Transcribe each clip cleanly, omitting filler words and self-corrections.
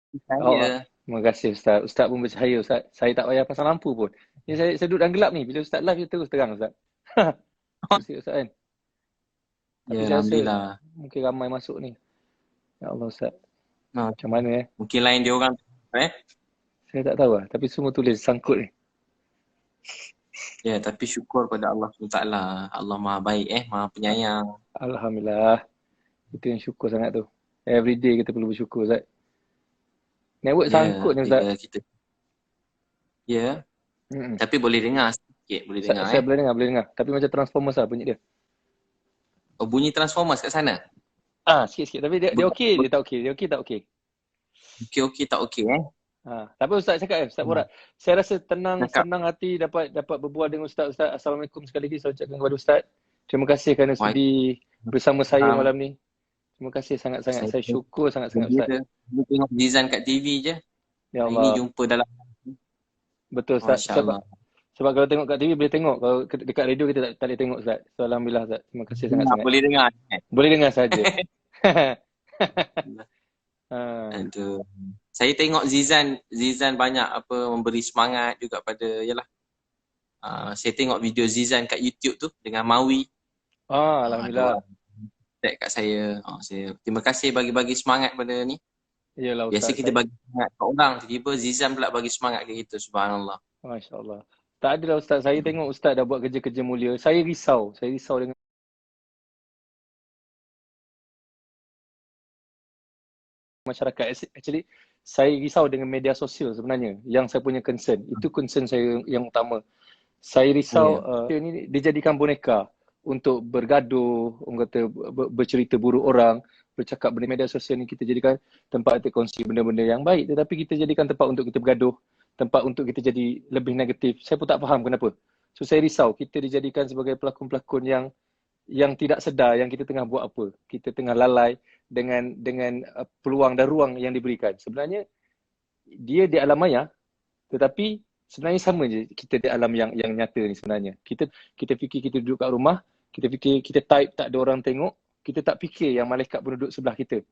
Oh, Saya. terima kasih Ustaz. Ustaz pun bercahaya Ustaz. Saya tak payah pasang lampu pun. Ni saya duduk dalam gelap ni. Bila Ustaz live, dia terus terang Ustaz. Itu sikit Ustaz kan. Tapi Ya, saya rasa Alhamdulillah. mungkin ramai masuk ni. Ya Allah Ustaz. Nah, Macam mana mungkin lain dia orang. Eh? Saya tak tahu lah. Tapi semua tulis sangkut ni. Ya, tapi syukur pada Allah SWT. Allah Maha baik, Maha penyayang. Alhamdulillah. Itu yang syukur sangat tu. Every day kita perlu bersyukur Ustaz. Network Ya, sangkut ni Ustaz. bila kita, ya, Mm-mm. tapi boleh dengar sikit, boleh dengar, Saya boleh dengar. Tapi macam Transformers lah bunyi dia. Oh, bunyi Transformers kat sana. Sikit-sikit. Tapi dia okey, dia tak okey. Dia okey tak okey. Okey, tak okey, Tak apa Ustaz cakap Ustaz Hmm. borak. Saya rasa tenang, Cakap. senang hati dapat berbual dengan Ustaz. Ustaz, Assalamualaikum sekali lagi saya ucapkan kepada Ustaz. Terima kasih kerana sudi bersama saya Waalaikumsalam. malam ni. Terima kasih sangat-sangat. Saya Saya syukur sangat-sangat Ustaz. gembira. Saya tengok Zizan kat TV je. Ya Hari ni Allah. jumpa dalam. Betul Ustaz. Masya Sebab Allah. sebab kalau tengok kat TV boleh tengok. Kalau dekat radio kita tak boleh tengok Ustaz. So Alhamdulillah Ustaz. Terima kasih sangat-sangat. Boleh dengar. Boleh dengar saja. Aduh. Saya tengok Zizan banyak memberi semangat juga pada, yalah. Saya tengok video Zizan kat YouTube tu dengan Mawi. Ada Alhamdulillah. orang tag kat saya. Saya terima kasih bagi-bagi semangat pada ni. Iyalah Biasa Ustaz. kita bagi semangat kat orang, tiba-tiba Zizan pula bagi semangat kat kita. Subhanallah. Masya Allah. Tak adalah Ustaz. Saya tengok Ustaz dah buat kerja-kerja mulia. Saya risau. Saya risau dengan masyarakat. Actually, saya risau dengan media sosial sebenarnya. Yang saya punya concern. Itu concern saya yang utama. Saya risau Ya. ini dijadikan boneka untuk bergaduh, orang kata bercerita buruk orang, bercakap benda media sosial ni kita jadikan tempat untuk kongsi benda-benda yang baik. Tetapi kita jadikan tempat untuk kita bergaduh, tempat untuk kita jadi lebih negatif. Saya pun tak faham kenapa. So saya risau kita dijadikan sebagai pelakon-pelakon yang tidak sedar yang kita tengah buat apa. Kita tengah lalai dengan peluang dan ruang yang diberikan. Sebenarnya dia di alam maya, tetapi sebenarnya sama je kita di alam yang nyata ni sebenarnya. Kita fikir kita duduk kat rumah, kita fikir kita type tak ada orang tengok, kita tak fikir yang malaikat pun duduk sebelah kita.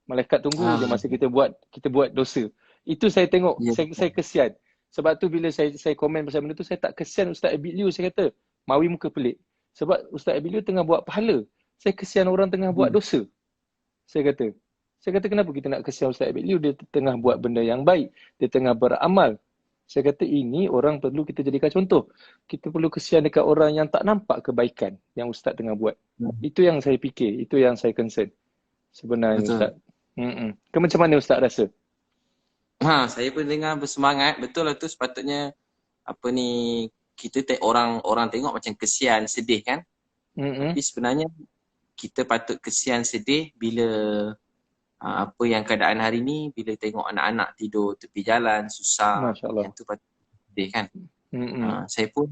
Malaikat tunggu je Ah, masa kita buat dosa. Itu saya tengok, ya. saya kesian. Sebab tu bila saya komen pasal benda tu, saya tak kesian Ustaz Abiliu, saya kata. Mawi muka pelik. Sebab Ustaz Abiliu tengah buat pahala. Saya kesian orang tengah buat dosa. Saya kata. Saya kata kenapa kita nak kesian Ustaz Abiliu, dia tengah buat benda yang baik. Dia tengah beramal. Saya kata ini orang perlu kita jadikan contoh. Kita perlu kesian dekat orang yang tak nampak kebaikan yang Ustaz tengah buat. Itu yang saya fikir, itu yang saya concern sebenarnya Ustaz. Betul. Macam mana Ustaz rasa? Saya pun dengar bersemangat. Betul lah tu, sepatutnya kita orang tengok macam kesian, sedih kan. Mm-mm. Tapi sebenarnya kita patut kesian, sedih bila apa yang keadaan hari ni, bila tengok anak-anak tidur tepi jalan susah, Masya Allah. yang tu patut sedih kan. Mm-mm. Saya pun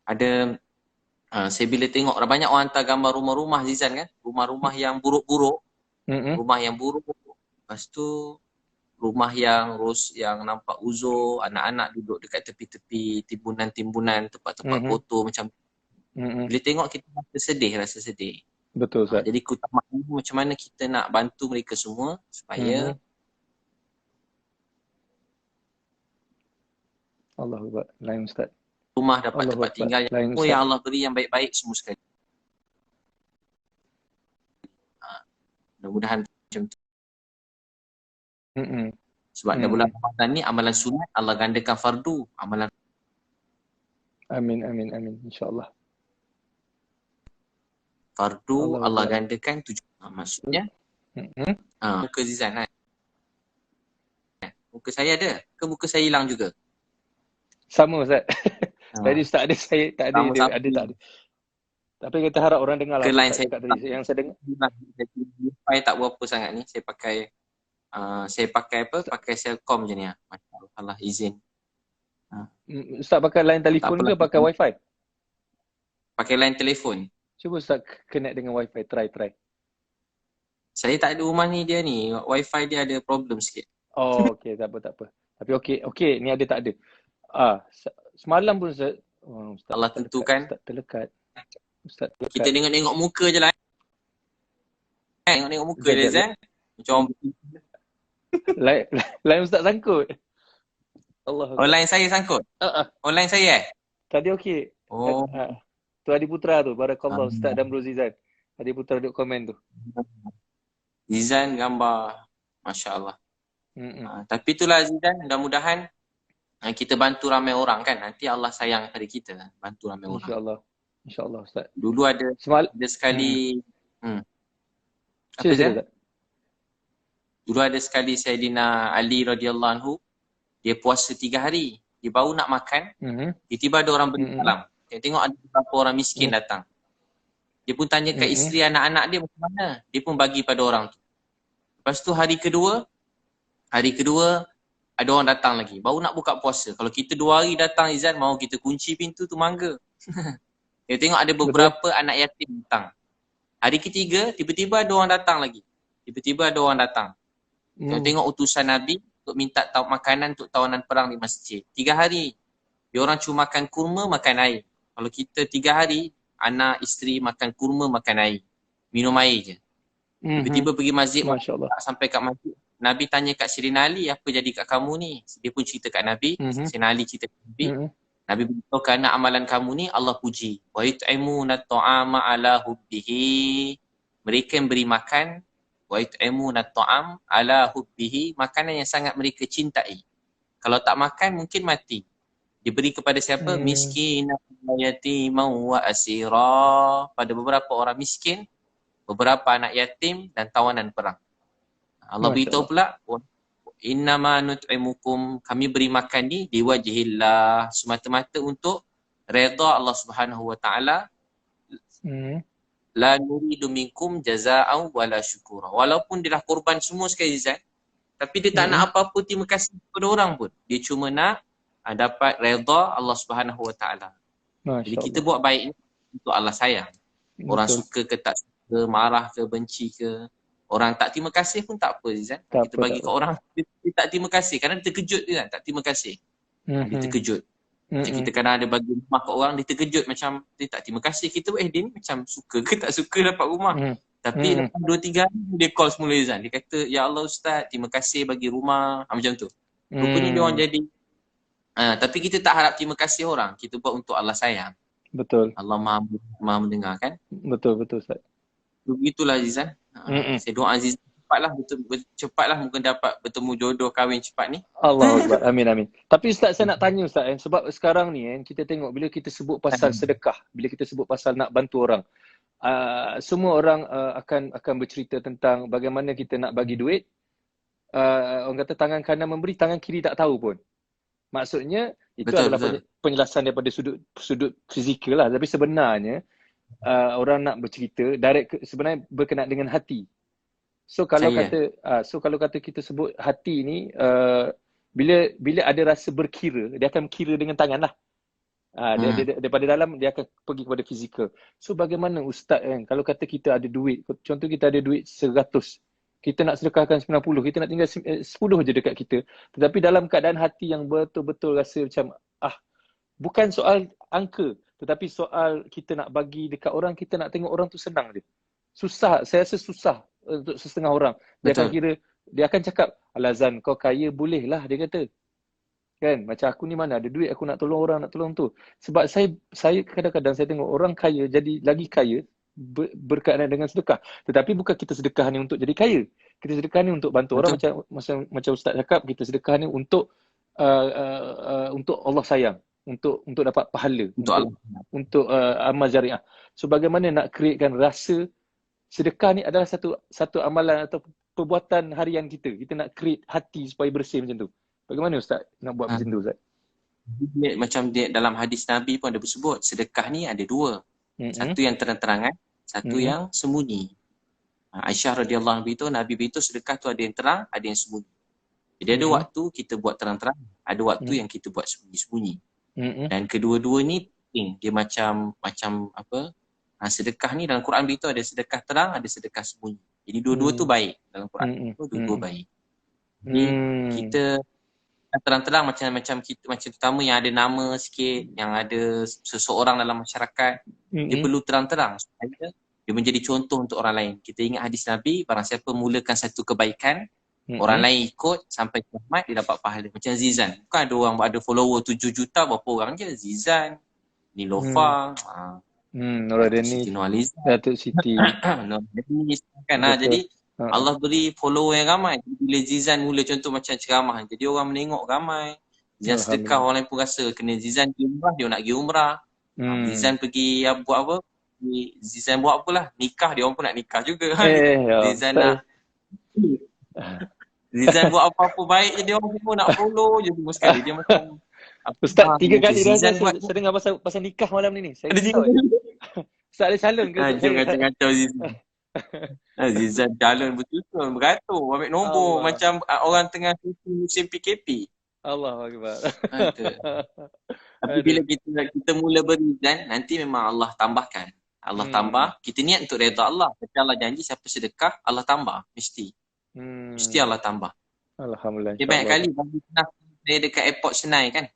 ada, saya bila tengok banyak orang hantar gambar rumah-rumah Zizan kan, rumah-rumah yang buruk-buruk, Mm-mm. rumah yang buruk, lepas tu rumah yang nampak uzur, anak-anak duduk dekat tepi-tepi timbunan-timbunan, tempat-tempat Mm-mm. kotor macam. Mm-mm. Bila tengok kita rasa sedih. Betul Ustaz. Jadi keutamaan macam mana kita nak bantu mereka semua supaya Mm-hmm. Allahu Akbar. Lain Ustaz. rumah dapat Allahu tempat Akbar. tinggal yang Lain semua Ustaz. yang Allah beri yang baik-baik semua sekali. Mudah-mudahan macam tu. Mm-mm. Sebab dah bulan Ramadan ni amalan sunat Allah gandakan fardu, amalan Amin, amin, amin. InsyaAllah. fardu Allahu Allah Akbar. gandakan 7. Maksudnya Mm-mm. muka Zizan kan. Muka saya ada ke muka saya hilang juga? Sama Ustaz. Tadi Ustaz ada, saya tak ada, dia Sama-sama ada tak ada. Tapi kita harap orang dengar lah ke apa line Ustaz saya cakap tadi. Yang saya dengar. Wi-Fi tak berapa sangat ni. Saya pakai apa? Pakai Celcom je ni. Masya-Allah, izin. Ustaz pakai line Tak telefon ke apalah. pakai wifi? Pakai line telefon. Cuba Ustaz connect dengan wifi. Try. Saya tak ada rumah ni, dia ni. Wi-Fi dia ada problem sikit. Oh, okey. Tak apa. Tapi okey. Ni ada tak ada. Semalam pun Ustaz. Oh, Ustaz Allah tentukan. Ustaz terlekat. Kita tengok-tengok muka je lah. Tengok-tengok muka Sekejap, dia, Zan. Macam orang Lain Ustaz sangkut. Allah. Online saya sangkut? Online saya Tadi okey. Oh. Tu Adi Putra tu. Barakallah Ustaz dan Bro Zizan. Adi Putra duk komen tu. Zizan gambar. Masya Allah. Tapi itulah Zizan, mudah-mudahan kita bantu ramai orang kan. Nanti Allah sayang pada kita. Bantu ramai orang. InsyaAllah. InsyaAllah Ustaz. Dulu ada sekali. Apa Ustaz? Dulu ada sekali Sayyidina Ali radhiyallahu anhu. Dia puasa 3 hari. Dia baru nak makan. Tiba-tiba ada orang beri salam. Tengok ada beberapa orang miskin datang. Dia pun tanya kat isteri anak-anak dia macam mana. Dia pun bagi pada orang tu. Lepas tu hari kedua ada orang datang lagi. Baru nak buka puasa. Kalau kita 2 hari datang Izan, mau kita kunci pintu tu mangga. Dia tengok ada beberapa anak yatim datang. Hari ketiga, tiba-tiba ada orang datang lagi. Tengok utusan Nabi untuk minta makanan untuk tawanan perang di masjid. 3 hari. Dia orang cuma makan kurma, makan air. Kalau kita 3 hari, anak, isteri makan kurma, makan air. Minum air je. Tiba-tiba pergi masjid, sampai kat masjid. Nabi tanya kat Sirina Ali, apa jadi kat kamu ni? Dia pun cerita kat Nabi. Sirina Ali cerita kat Nabi. Nabi beritahu kerana amalan kamu ni Allah puji. Wa yut'imuna ta'ama ala hubbihi. Mereka yang beri makan. Wa yut'imuna ta'am ala hubbihi. Makanan yang sangat mereka cintai. Kalau tak makan mungkin mati. Diberi kepada siapa? Miskin, yatimah wa asira. Pada beberapa orang miskin, beberapa anak yatim dan tawanan perang. Allah beritahu pula, innama nut'imukum, kami beri makan ni diwajhillah, semata-mata untuk redha Allah Subhanahu wa taala. La nuridu minkum jazaa'an wala syukura. Walaupun dia dah korban semua sekali Zat, tapi dia tak nak apa-apa terima kasih kepada orang pun. Dia cuma nak dapat redha Allah Subhanahu wa taala. Jadi kita buat baik ni untuk Allah sayang. Orang suka ke tak suka, marah ke benci ke, orang tak terima kasih pun tak apa Zizan. Kita bagi ke orang dia tak terima kasih kerana dia terkejut dia kan, tak terima kasih. Dia terkejut. Macam kita kadang ada bagi rumah ke orang, dia terkejut macam dia tak terima kasih. Kita dia ni macam suka ke tak suka dapat rumah. Tapi 2-3 hari dia call semula Zizan. Dia kata, ya Allah Ustaz, terima kasih bagi rumah. Macam tu. Rupanya dia orang jadi tapi kita tak harap terima kasih orang. Kita buat untuk Allah sayang. Betul. Allah maha mendengar kan? Betul Ustaz. Begitulah Azizan. Saya doa Aziz cepatlah mungkin dapat bertemu jodoh kahwin cepat ni. Allahu Akbar. Amin. Tapi Ustaz, saya nak tanya Ustaz sebab sekarang ni kita tengok bila kita sebut pasal sedekah, bila kita sebut pasal nak bantu orang, semua orang akan bercerita tentang bagaimana kita nak bagi duit. Orang kata tangan kanan memberi, tangan kiri tak tahu pun. Maksudnya itu adalah penjelasan daripada sudut fizikal lah. Tapi sebenarnya orang nak bercerita sebenarnya berkenaan dengan hati. So kalau kata kita sebut hati ni bila ada rasa berkira, dia akan kira dengan tangan lah. Dia daripada dalam dia akan pergi kepada fizikal. So bagaimana Ustaz kan, kalau kata kita ada duit, contoh kita ada duit 100, kita nak sedekahkan 90, kita nak tinggal 10 je dekat kita. Tetapi dalam keadaan hati yang betul-betul rasa macam bukan soal angka, tetapi soal kita nak bagi dekat orang, kita nak tengok orang tu senang je. Susah, saya rasa susah untuk setengah orang. Dia akan cakap, Alazan kau kaya boleh lah, dia kata. Kan, macam aku ni mana ada duit, aku nak tolong orang, nak tolong tu. Sebab saya kadang-kadang saya tengok orang kaya jadi lagi kaya berkaitan dengan sedekah. Tetapi bukan kita sedekah ni untuk jadi kaya. Kita sedekah ni untuk bantu orang, macam Ustaz cakap, kita sedekah ni untuk Allah sayang, untuk dapat pahala, untuk amal jariah. So bagaimana nak createkan rasa sedekah ni adalah satu amalan atau perbuatan harian kita. Kita nak create hati supaya bersih macam tu. Bagaimana Ustaz nak buat macam tu Ustaz? Macam dalam hadis Nabi pun ada bersebut, sedekah ni ada 2. Satu yang terang-terangan, satu yang sembunyi. Aisyah radhiyallahu anha itu Nabi beritahu sedekah tu ada yang terang, ada yang sembunyi. Jadi ada waktu kita buat terang-terang, ada waktu yang kita buat sembunyi-sembunyi. Dan kedua-dua ni dia macam apa? Sedekah ni dalam Quran beritahu ada sedekah terang, ada sedekah sembunyi. Jadi dua-dua tu baik dalam Quran. Dua-dua baik. Jadi kita terang-terang macam kita, macam terutama yang ada nama sikit, yang ada seseorang dalam masyarakat, dia perlu terang-terang supaya dia menjadi contoh untuk orang lain. Kita ingat hadis Nabi, barang siapa mulakan satu kebaikan, Orang lain ikut sampai kiamat dia dapat pahala. Macam Zizan. Bukan ada orang ada follower 7 juta berapa orang je. Zizan, Nilofa, Siti Nurhaliza, Datuk Siti. Kan. Jadi Allah beri follower yang ramai. Bila Zizan mula contoh macam ceramah, jadi orang menengok ramai. Zizan sedekah, orang lain pun rasa kena Zizan pergi umrah, dia nak pergi umrah. Zizan pergi buat apa? Zizan buat apalah, nikah, dia orang pun nak nikah juga. Zizan nak Zizan buat apa-apa baik je, dia orang semua nak follow je semua sekali. Dia macam Ustaz 3 kali dah saya dengar pasal nikah malam ni. Saya risau. Ustaz ada calon ke? Jangan kacau Zizan. Zizan calon betul-betul beratur, ambil nombor macam orang tengah musim PKP. Allahuakbar. Tapi bila kita mula berizan, nanti memang Allah tambahkan. Allah tambah, kita niat untuk redha Allah. Tapi Allah janji siapa sedekah, Allah tambah. Mesti Allah tambah. Alhamdulillah. Dia banyak kali saya dekat airport Senai kan.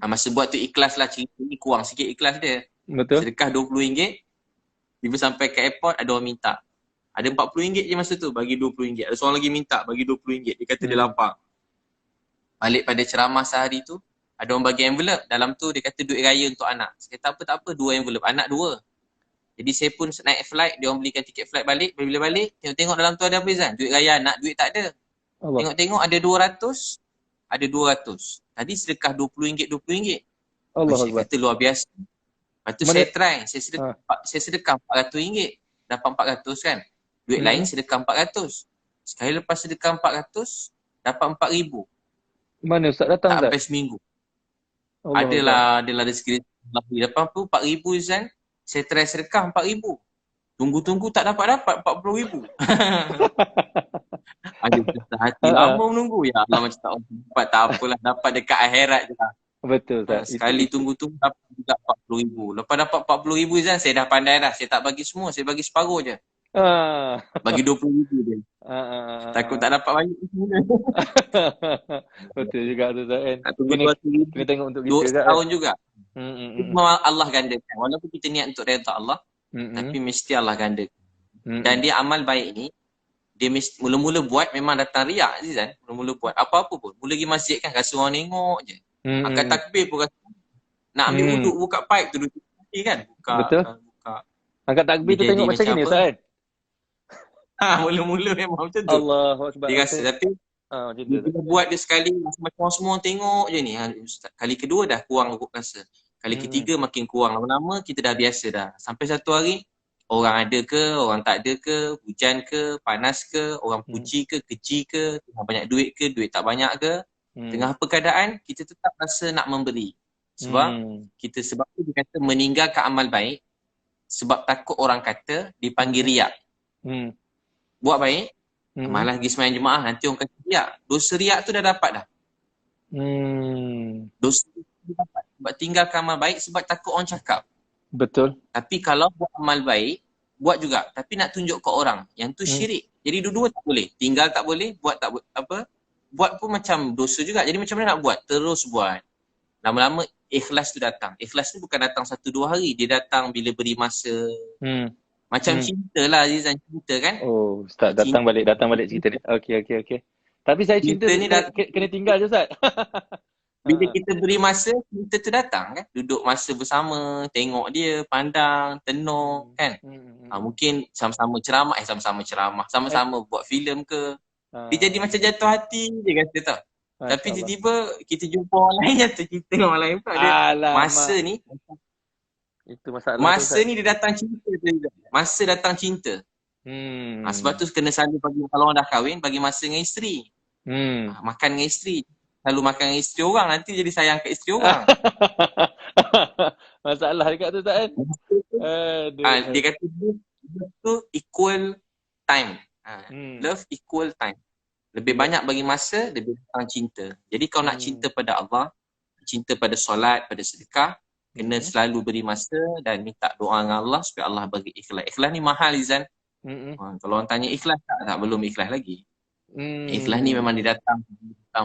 Masa buat tu ikhlas lah, cerita ni kurang sikit ikhlas dia. Betul. Sedekah RM20, tiba sampai ke airport ada orang minta. Ada RM40 je masa tu, bagi RM20. Ada seorang lagi minta, bagi RM20. Dia kata dia lapar. Balik pada ceramah sehari tu, ada orang bagi envelope. Dalam tu dia kata duit raya untuk anak. Saya kata tak apa, 2 envelope. Anak 2. Jadi saya pun naik flight, dia orang belikan tiket flight balik. Bila balik, tengok dalam tu ada apa Zan? Duit raya anak, duit tak ada. Tengok-tengok ada 200, ada 200. Tadi sedekah RM20, RM20. Saya kata luar biasa. Lepas tu saya try, saya sedekah RM400, dapat RM400 kan. Duit lain sedekah RM400. Sekali lepas sedekah RM400, dapat RM4,000. Mana Ustaz datang tak? Sampai seminggu. Adalah rezeki. Lepas tu RM4,000 Zan, saya try sedekah RM4,000. Tunggu-tunggu tak dapat RM40,000. Ada hati lama menunggu. Ya Allah macam tak apalah, dapat dekat akhirat je lah. Betul tak? Sekali tunggu-tunggu dapat juga RM40,000. Lepas dapat RM40,000 Zan, saya dah pandai dah. Saya tak bagi semua, saya bagi separuh je. Bagi RM20,000 je. Takut tak dapat banyak. Betul juga tu kan. Kena tengok untuk kita 2 tahun juga. Memang Allah gandakan. Walaupun kita niat untuk redha Allah, tapi mesti Allah gandakan. Dan dia amal baik ni, dia mesti mula-mula buat memang datang riak Zizan. Mula-mula buat apa-apa pun. Mula pergi masjid kan, rasa orang tengok je. Angkat takbir pun rasa nak ambil wuduk, buka pipe tu duduk kan. Betul. Angkat takbir tu tengok macam ni Ustaz. Mula-mula memang macam tu. Allahuakbar. Dia rasa tapi dia buat dia sekali macam semua tengok je ni. Kali kedua dah kurang rasa. Kali ketiga makin kurang. Lama-lama kita dah biasa dah. Sampai satu hari orang ada ke, orang tak ada ke, hujan ke, panas ke, orang puji ke, keji ke, tengah banyak duit ke, duit tak banyak ke. Tengah apa keadaan, kita tetap rasa nak memberi. Sebab sebab tu dia kata meninggalkan amal baik sebab takut orang kata dipanggil riak. Buat baik, malah pergi sembahyang jemaah, nanti orang kata riak. Dosa riak tu dah dapat dah. Dosa tu dapat. Sebab tinggalkan amal baik sebab takut orang cakap. Betul. Tapi kalau buat amal baik, buat juga. Tapi nak tunjuk ke orang. Yang tu syirik. Jadi dua-dua tak boleh. Tinggal tak boleh, buat tak apa. Buat pun macam dosa juga. Jadi macam mana nak buat? Terus buat. Lama-lama ikhlas tu datang. Ikhlas tu bukan datang 1-2 hari. Dia datang bila beri masa. Macam cinta lah Azizan, cinta kan? Oh, Ustaz datang balik cerita ni. Okey. Tapi saya cinta ni kena tinggal je Ustaz. Bila kita beri masa, cinta tu datang kan? Duduk masa bersama, tengok dia, pandang, tenung kan? Mungkin sama-sama ceramah, sama-sama buat filem ke. Dia jadi macam jatuh hati je kata tau. Tapi tiba-tiba kita jumpa orang lain, jatuh cinta dengan orang lain pun. Masa ni, itu masalah masa tu, ni dia datang cinta. Masa datang cinta. Sebab tu kena selalu bagi, kalau orang dah kahwin, bagi masa dengan isteri. Makan dengan isteri. Selalu makan dengan isteri orang, nanti jadi sayang ke isteri orang. Masalah dekat tu tak kan? Dia kata love tu equal time. Love equal time. Lebih banyak bagi masa, lebih datang cinta. Jadi kalau nak cinta pada Allah, cinta pada solat, pada sedekah, kena selalu beri masa dan minta doa dengan Allah supaya Allah bagi ikhlas. Ikhlas ni mahal Izan. Kalau orang tanya ikhlas tak, belum ikhlas lagi. Ikhlas ni memang dia datang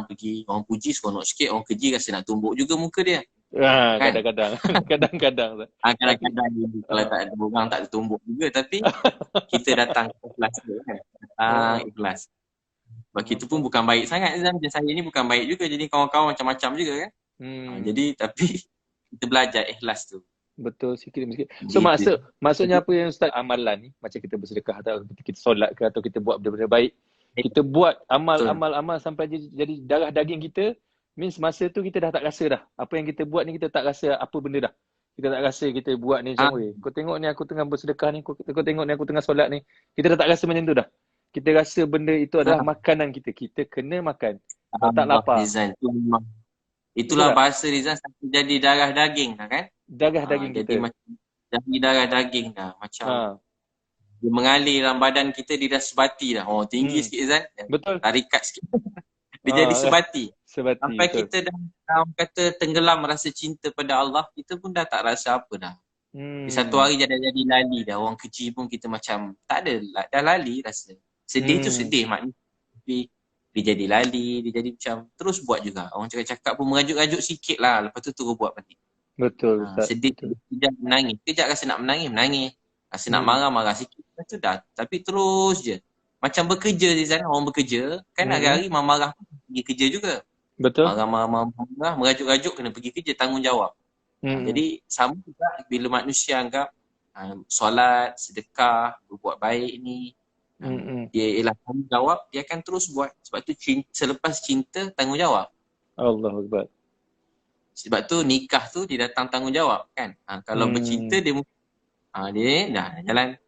pergi, orang puji seronok sikit, orang keji rasa nak tumbuk juga muka dia. Kadang-kadang. Kadang-kadang kalau tak ada orang tak ada tumbuk juga, tapi kita datang ikhlas dia kan. Ikhlas. Sebab kita pun bukan baik sangat Zan. Macam saya ni bukan baik juga. Jadi kawan-kawan macam-macam juga kan. Jadi tapi kita belajar ikhlas tu. Betul, sikit demi sikit. So maksudnya apa yang Ustaz amalan ni, macam kita bersedekah atau kita solat ke atau kita buat benda-benda baik, kita buat amal sampai jadi darah daging kita, means masa tu kita dah tak rasa dah. Apa yang kita buat ni kita tak rasa apa benda dah. Kita tak rasa kita buat ni macam, kau tengok ni aku tengah bersedekah ni, kau tengok ni aku tengah solat ni. Kita dah tak rasa macam tu dah. Kita rasa benda itu adalah makanan kita. Kita kena makan. Kalau tak lapar. Itulah bahasa Rizal sampai jadi darah daging kan? Darah daging jadi kita. Macam jadi darah daging dah. Macam dia mengalir dalam badan kita, dia dah sebati dah. Oh, tinggi sikit Rizal. Betul. Tarikat sikit. Dia jadi sebati. Sampai betul. kita dah kata tenggelam rasa cinta pada Allah, kita pun dah tak rasa apa dah. Satu hari jadi lali dah. Orang kecil pun kita macam tak ada, dah lali rasa. Sedih tu sedih maknanya. Tapi dia jadi lali, dia jadi macam terus buat juga. Orang cakap pun merajuk-rajuk sikit lah. Lepas tu terus buat balik. Betul. Sedih, kejap menangis. Kejap rasa nak menangis. Rasa nak marah sikit. Lepas tu dah. Tapi terus je. Macam bekerja di sana, orang bekerja. Kan hari-hari marah pun pergi kerja juga. Betul. Marah, merajuk-rajuk kena pergi kerja, tanggungjawab. Jadi sama juga bila manusia anggap solat, sedekah, berbuat baik ni, dia ialah tanggungjawab, dia akan terus buat. Sebab tu selepas cinta, tanggungjawab. Allahu Akbar. Sebab tu nikah tu dia datang tanggungjawab kan. Kalau bercinta dia dah jalan.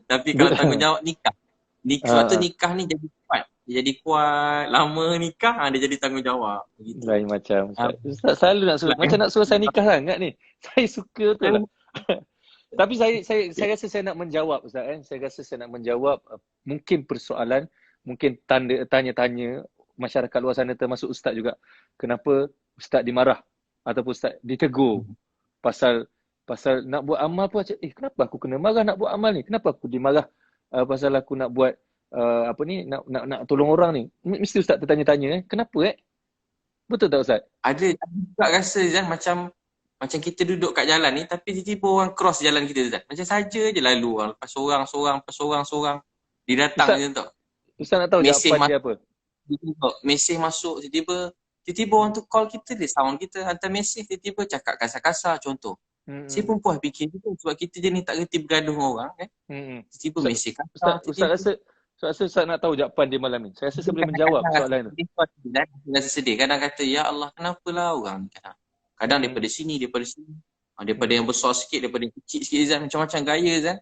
Tapi kalau tanggungjawab nikah. Sebab tu nikah ni jadi kuat. Dia jadi kuat, lama nikah, dia jadi tanggungjawab. Begitu. Lain macam. Ustaz selalu nak suruh, macam nak suruh saya nikah sangat ni. Saya suka tu lah. Tapi saya rasa saya nak menjawab Ustaz kan. Saya rasa saya nak menjawab mungkin persoalan, mungkin tanya-tanya masyarakat luar sana termasuk Ustaz juga. Kenapa Ustaz dimarah ataupun Ustaz ditegur pasal nak buat amal pun kenapa aku kena marah nak buat amal ni? Kenapa aku dimarah pasal aku nak buat nak tolong orang ni? Mesti Ustaz tertanya-tanya kenapa Betul tak Ustaz? Ada juga rasa Zan macam kita duduk kat jalan ni tapi tiba-tiba orang cross jalan kita Zan. Macam saja je lalu orang. Lepas seorang. Dia datang je tau. Ustaz nak tahu jawapan dia apa? Mesej masuk tiba-tiba orang tu call kita, dia sound kita, hantar mesej, tiba-tiba cakap kasar-kasar contoh. Saya pun puas fikir tu sebab kita je ni tak reti bergaduh dengan orang kan. Tiba-tiba mesej kasar. Ustaz rasa Ustaz nak tahu jawapan dia malam ni. Saya rasa saya boleh menjawab soalan tu. Rasa sedih. Kadang kata, ya Allah kenapalah orang ni. Kadang daripada sini. Daripada yang besar sikit, daripada yang kecil sikit Zan. Macam-macam gaya Zan.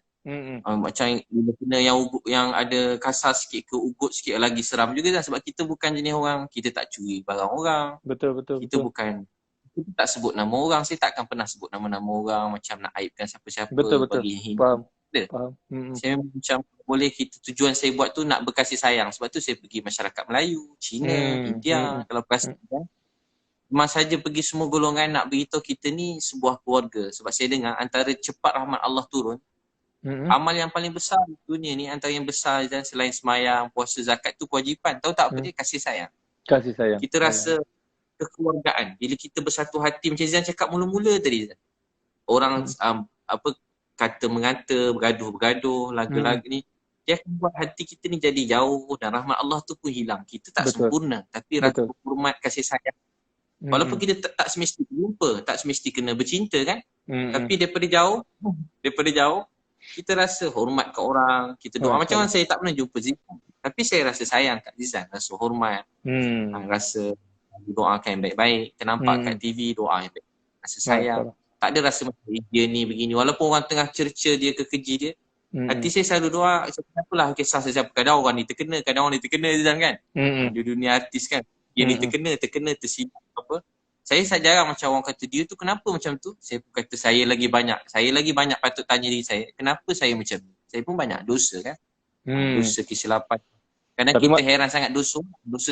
Macam bila kena yang ada kasar sikit ke ugut sikit lagi seram juga Zan. Sebab kita bukan jenis orang, kita tak curi barang orang. Betul. Kita bukan, kita tak sebut nama orang. Saya takkan pernah sebut nama-nama orang macam nak aibkan siapa-siapa. Betul. Faham. Saya macam boleh tujuan saya buat tu nak berkasih sayang. Sebab tu saya pergi masyarakat Melayu, Cina, India. Kalau berkasih sayang, memang saja pergi semua golongan nak beritahu kita ni sebuah keluarga. Sebab saya dengar antara cepat rahmat Allah turun, amal yang paling besar di dunia ni, antara yang besar dan selain semayang, puasa, zakat tu kewajipan. Tahu tak apa dia? Kasih sayang. Kasih sayang. Kita rasa kekeluargaan. Bila kita bersatu hati macam Zan cakap mula-mula tadi Zan. Orang kata mengata, bergaduh, lagu-lagu ni, dia akan buat hati kita ni jadi jauh dan rahmat Allah tu pun hilang. Kita tak sempurna, tapi rasa hormat, kasih sayang. Walaupun kita tak semesti jumpa, tak semesti kena bercinta kan, tapi daripada jauh, kita rasa hormat kat orang, kita doa. Macam mana saya tak pernah jumpa Zizan, tapi saya rasa sayang kat Zizan, rasa hormat, rasa doakan yang baik-baik, ternampak kat TV doa yang baik, rasa sayang. Tak ada rasa macam dia ni begini. Walaupun orang tengah cerca dia ke keji dia, hati saya selalu doa, kenapalah kisah sesiapa. Kadang orang ni terkena, kadang orang ni terkena kan. Di dunia artis kan. Dia ni terkena, tersilap apa. Saya jarang macam orang kata dia tu kenapa macam tu. Saya pun kata saya lagi banyak patut tanya diri saya. Kenapa saya macam ni? Saya pun banyak dosa kan. Dosa kesilapan. Kadang kita heran sangat dosa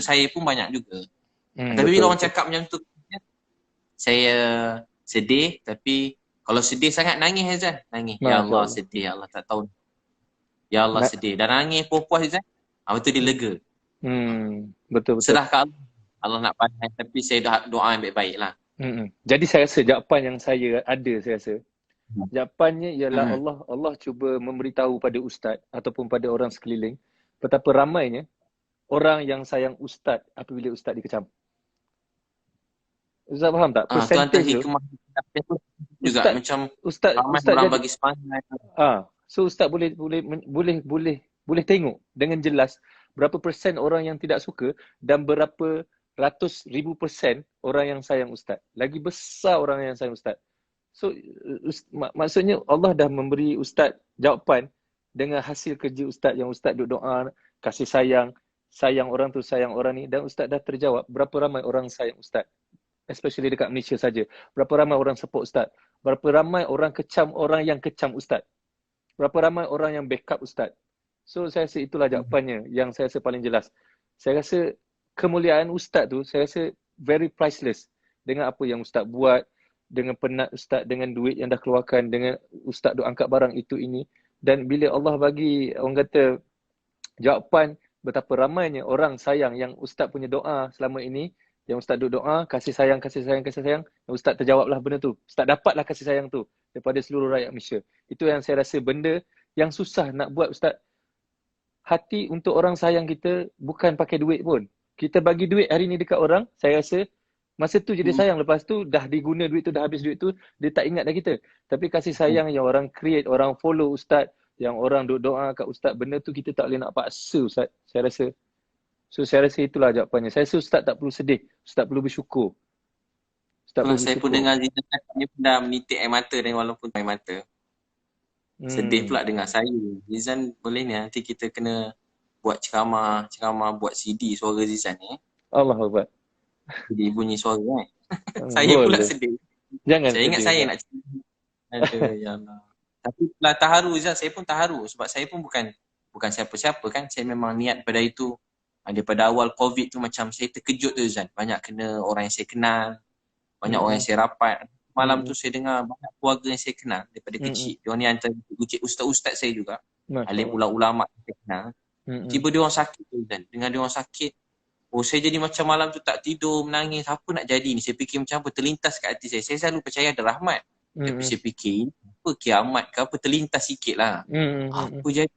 saya pun banyak juga. Tapi bila orang cakap macam tu, saya sedih, tapi kalau sedih sangat nangis Azan. Nangis. Ya Allah sedih, ya Allah tak tahu. Ya Allah sedih. Dan nangis puas Azan. Betul dia lega. Betul. Serah ke Allah. Allah nak pandai, tapi saya doa yang baik-baik lah. Jadi saya rasa jawapan yang saya ada, saya rasa jawapannya ialah Allah cuba memberitahu pada ustaz ataupun pada orang sekeliling betapa ramainya orang yang sayang ustaz apabila ustaz dikecam. Ustaz faham tak? Tu antara Percentage tu hikmah juga ustaz macam ustaz ramai ustaz orang jadi bagi semangat. so ustaz boleh tengok dengan jelas berapa persen orang yang tidak suka dan berapa ratus ribu persen orang yang sayang ustaz. Lagi besar orang yang sayang ustaz. So maksudnya Allah dah memberi ustaz jawapan dengan hasil kerja ustaz yang ustaz duk doa, kasih sayang orang tu sayang orang ni, dan ustaz dah terjawab berapa ramai orang sayang ustaz. Especially dekat Malaysia saja. Berapa ramai orang support ustaz. Berapa ramai orang kecam orang yang kecam ustaz. Berapa ramai orang yang backup ustaz. So saya rasa itulah jawapannya yang saya rasa paling jelas. Saya rasa kemuliaan ustaz tu saya rasa very priceless dengan apa yang ustaz buat, dengan penat ustaz, dengan duit yang dah keluarkan, dengan ustaz duk angkat barang itu ini. Dan bila Allah bagi orang kata jawapan betapa ramainya orang sayang yang ustaz punya doa selama ini, yang ustaz duk doa kasih sayang, ustaz terjawablah benda tu. Ustaz dapatlah kasih sayang tu daripada seluruh rakyat Malaysia. Itu yang saya rasa benda yang susah nak buat ustaz. Hati untuk orang sayang kita bukan pakai duit pun. Kita bagi duit hari ni dekat orang, saya rasa masa tu je dia sayang. Lepas tu dah diguna duit tu, dah habis duit tu, dia tak ingat dah kita. Tapi kasih sayang yang orang create, orang follow ustaz, yang orang duk doa kat ustaz, benda tu kita tak boleh nak paksa ustaz, saya rasa. So saya rasa itulah jawapannya. Saya rasa ustaz tak perlu sedih, ustaz perlu bersyukur. Saya pun dengar Zizan dia pun dah menitik air mata, dan walaupun air mata. Sedih pula dengar saya. Zizan boleh ni nanti kita kena buat ceramah buat CD suara Zizan ni. Allah Akbar. Jadi bunyi suara kan. Saya pula sedih. Jangan saya ingat saya nak cerita. Aduh, ya Allah. Tapi lah terharu Zizan, saya pun terharu sebab saya pun bukan siapa-siapa kan. Saya memang niat pada itu. Daripada awal COVID tu macam saya terkejut tu Zizan. Banyak kena orang yang saya kenal. Banyak orang yang saya rapat. Malam tu saya dengar banyak keluarga yang saya kenal daripada kecil. Diorang ni antara ustaz-ustaz saya juga. Alim ulama yang saya kenal. Tiba diorang sakit dan dengan diorang sakit, saya jadi macam malam tu tak tidur, menangis. Apa nak jadi ni? Saya fikir macam apa, terlintas kat hati saya. Saya selalu percaya ada rahmat. Tapi saya fikir, apa kiamat ke apa, terlintas sikit lah. Apa jadi?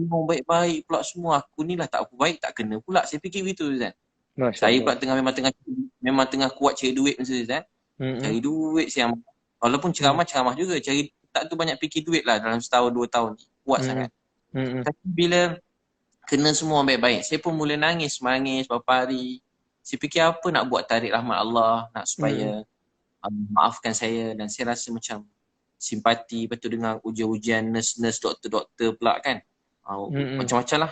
Orang baik-baik pula semua. Aku ni lah tak apa baik, tak kena pula. Saya fikir begitu Zan. Saya pula memang tengah kuat cari duit masa Zan. Cari duit siang. Walaupun ceramah juga. Cari tak tu banyak fikir duit lah dalam setahun 2 tahun ni. Kuat sangat. Tapi bila kena semua baik-baik, saya pun mula nangis beberapa hari. Saya fikir apa nak buat tarik rahmat Allah, nak supaya maafkan saya. Dan saya rasa macam simpati. Lepas tu dengar ujian-ujian nurse, doktor pula kan. Macam-macam lah.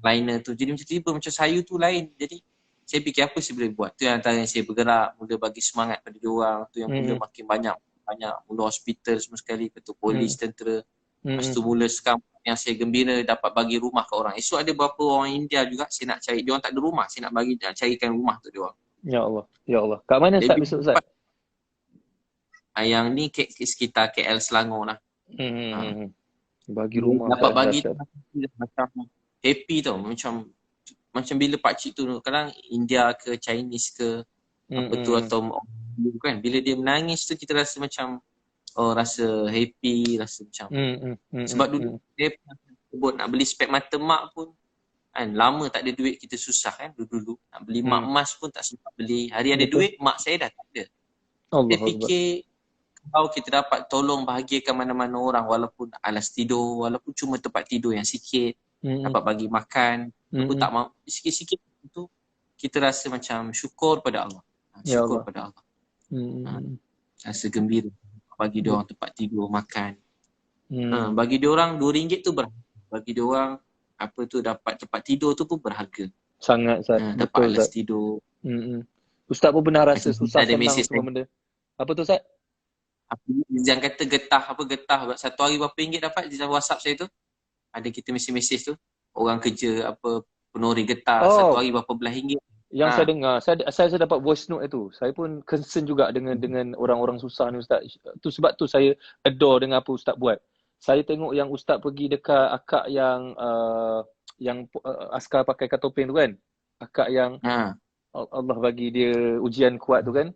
Liner tu. Jadi macam tiba macam saya tu lain. Jadi saya fikir apa saya boleh buat. Tu yang antara yang saya bergerak, mula bagi semangat pada diorang. Tu yang mula makin banyak mula hospital semua sekali, ketua polis, tentera. Lepas tu mula sekarang yang saya gembira dapat bagi rumah ke orang. Esok ada beberapa orang India juga saya nak cari. Diorang tak ada rumah, saya nak carikan rumah untuk diorang. Ya Allah. Kat mana Ustaz besok Ustaz? Yang ni sekitar KL Selangor lah. Bagi rumah. Dapat bagi macam happy tau. Macam bila pakcik tu kadang India ke Chinese ke apa tu atau kan, bila dia menangis tu kita rasa macam rasa happy, rasa macam sebab dulu dia sebut nak beli spek mata mak pun kan, lama tak ada duit, kita susah kan dulu nak beli mak emas pun tak sempat beli. Hari ada duit, mak saya dah tak ada. Dia fikir kalau kita dapat tolong bahagiakan mana-mana orang, walaupun alas tidur, walaupun cuma tempat tidur yang sikit, dapat bagi makan, aku tak mau sikit-sikit tu, kita rasa macam syukur pada Allah. Syukur pada Allah. Rasa gembira bagi dia orang tempat tidur, makan. Bagi dia orang RM2 tu berharga. Bagi dia orang apa tu dapat tempat tidur tu pun berharga. Sangat dapat alas tidur. Ustaz pun pernah rasa susah senang semua benda. Apa tu Ustaz? Jangan kata getah satu hari berapa ringgit dapat di WhatsApp saya tu. Ada kita mesej tu. Orang kerja apa penori getah satu hari berapa belah ringgit. Yang saya dengar, saya dapat voice note itu. Saya pun concern juga dengan orang-orang susah ni Ustaz. Tu sebab tu saya adore dengan apa Ustaz buat. Saya tengok yang Ustaz pergi dekat akak yang askar pakai katopeng tu kan. Akak yang Allah bagi dia ujian kuat tu kan.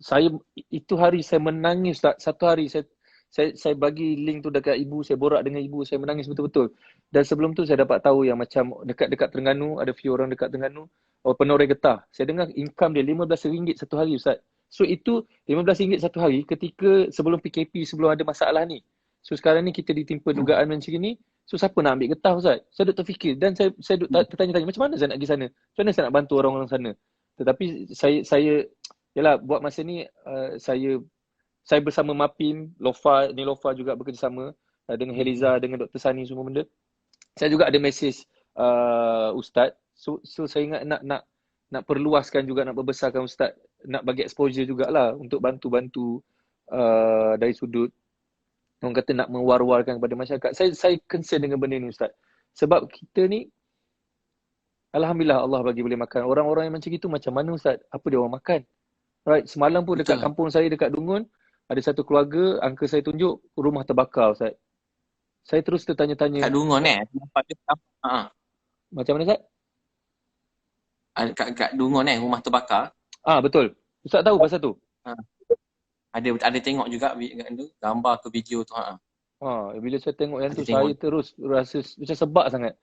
Saya itu hari saya menangis Ustaz. Satu hari saya Saya bagi link tu dekat ibu, saya borak dengan ibu, saya menangis betul-betul. Dan sebelum tu saya dapat tahu yang macam dekat Terengganu, ada few orang dekat Terengganu, penoreh getah. Saya dengar income dia RM15 satu hari, Ustaz. So itu RM15 satu hari ketika sebelum PKP, sebelum ada masalah ni. So sekarang ni kita ditimpa dugaan macam ni. So siapa nak ambil getah, Ustaz? Saya duk terfikir dan saya duk tertanya-tanya macam mana saya nak pergi sana? Macam mana saya nak bantu orang-orang sana? Tetapi saya yalah buat masa ni saya bersama Mapim, Lofa juga bekerjasama dengan Heliza, dengan Dr. Sani semua benda. Saya juga ada mesej Ustaz. So saya ingat nak perluaskan juga, nak berbesarkan Ustaz, nak bagi exposure jugalah untuk bantu-bantu dari sudut orang kata nak mewar-warkan kepada masyarakat. Saya concern dengan benda ni, Ustaz. Sebab kita ni alhamdulillah Allah bagi boleh makan. Orang-orang yang macam itu macam mana, Ustaz? Apa dia orang makan? Right, semalam pun dekat kampung saya dekat Dungun, ada satu keluarga, uncle saya tunjuk rumah terbakar, Ustaz. Saya terus tertanya-tanya. Kat Dungun Macam mana, Ustaz? Kat Dungun rumah terbakar. Betul. Ustaz tahu pasal tu? Ada tengok juga gambar ke video tu. Bila saya tengok yang tu, saya terus rasa macam sebab sangat.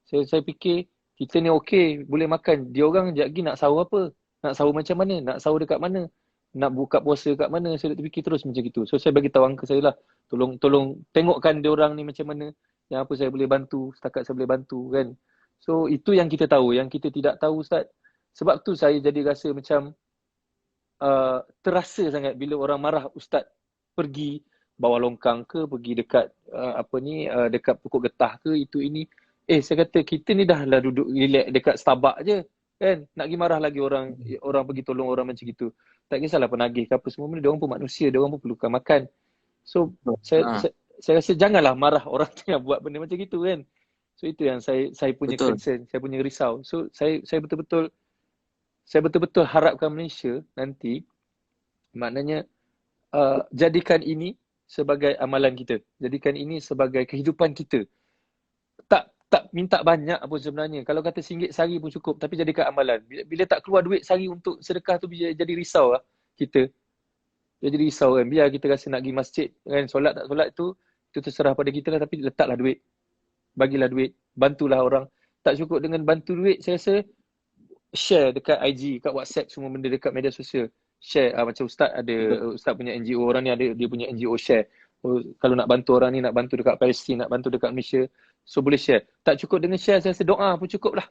Saya fikir kita ni okey, boleh makan. Dia orang sekejap lagi nak sahur apa? Nak sahur macam mana? Nak sahur dekat mana? Nak buka puasa kat mana? Saya terfikir terus macam itu. So saya bagi tahu uncle saya lah, tolong tengokkan dia orang ni macam mana, yang apa saya boleh bantu, setakat saya boleh bantu kan. So itu yang kita tahu, yang kita tidak tahu, Ustaz. Sebab tu saya jadi rasa macam terasa sangat bila orang marah Ustaz pergi bawah longkang ke, pergi dekat dekat pokok getah ke, itu ini. Saya kata kita ni dah lah duduk relax dekat Starbucks je kan, nak pergi marah lagi orang pergi tolong orang macam gitu. Tak kisahlah penagih ke apa semua benda, dia orang pun manusia, dia orang pun perlukan makan. So saya rasa janganlah marah orang yang buat benda macam gitu kan. So itu yang saya punya concern, saya punya risau. So saya betul-betul harapkan Malaysia nanti, maknanya jadikan ini sebagai amalan kita. Jadikan ini sebagai kehidupan kita. Tak minta banyak pun sebenarnya. Kalau kata RM1 sehari pun cukup, tapi jadikan amalan. Bila tak keluar duit sehari untuk sedekah tu, jadi risau lah kita. Jadi risau kan. Biar kita rasa nak pergi masjid kan, solat tak solat tu terserah pada kita lah, tapi letaklah duit. Bagilah duit. Bantulah orang. Tak cukup dengan bantu duit, saya rasa share dekat IG, kat WhatsApp, semua benda dekat media sosial. Share, macam Ustaz ada, Ustaz punya NGO, orang ni ada dia punya NGO share. Kalau nak bantu orang ni, nak bantu dekat Palestin, nak bantu dekat Malaysia, so boleh share. Tak cukup dengan share, saya rasa doa pun cukup lah.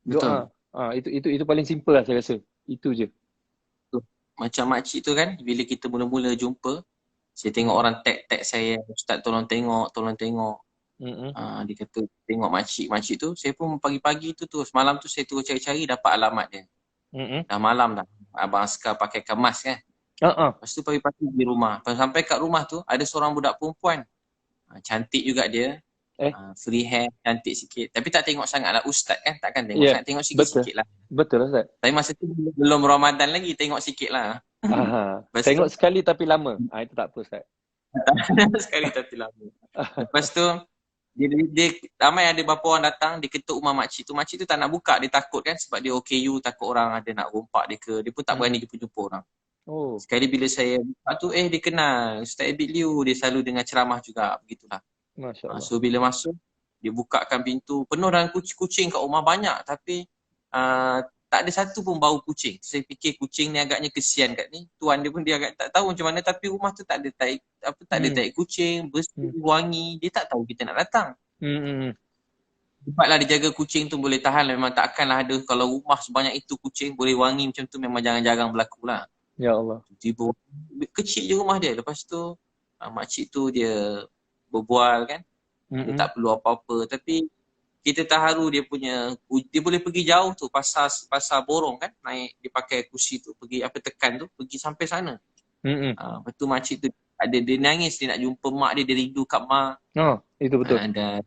Doa. Itu paling simple lah saya rasa. Itu je. Macam makcik tu kan, bila kita mula-mula jumpa, saya tengok orang tag saya, Ustaz tolong tengok. Dia kata tengok makcik tu. Saya pun pagi-pagi tu semalam tu saya terus cari-cari, dapat alamat dia. Dah malam dah. Abang Askar pakai kemas kan. Lepas tu pagi-pagi di rumah. Sampai kat rumah tu ada seorang budak perempuan. Cantik juga dia. Free hair, cantik sikit. Tapi tak tengok sangat lah Ustaz kan. Takkan tengok sangat, tengok sikit-sikit lah. Betul lah, Ustaz. Tapi masa tu belum Ramadan lagi, tengok sikit lah. Tengok sekali tapi lama. Itu tak apa, Ustaz. Sekali tapi lama. Lepas tu dia ramai ada beberapa orang datang, dia ketuk rumah makcik tu. Makcik tu tak nak buka, dia takut kan, sebab dia OKU, takut orang ada nak rompak dia ke. Dia pun tak berani jumpa orang. Sekali bila saya buka tu, dia kenal Ustaz Abid Liu, dia selalu dengar ceramah juga, begitulah. Masya-Allah. So bila masuk, dia bukakan pintu, penuh dengan kucing kat rumah banyak, tapi tak ada satu pun bau kucing. Saya fikir kucing ni agaknya kesian kat ni. Tuan dia pun dia agak tak tahu macam mana, tapi rumah tu tak ada tai kucing, bersih, wangi. Dia tak tahu kita nak datang. Cepatlah dia jaga kucing tu boleh tahan. Memang takkanlah ada, kalau rumah sebanyak itu kucing boleh wangi macam tu, memang jarang-jarang berlaku lah. Ya Allah. Tiba kecil je rumah dia. Lepas tu makcik tu dia berbual kan. Dia tak perlu apa-apa, tapi kita terharu dia boleh pergi jauh tu, pasar borong kan, naik dia pakai kursi tu, pergi tekan tu, pergi sampai sana. Lepas tu makcik tu dia nangis, dia nak jumpa mak dia rindu kat mak. Itu betul. Dan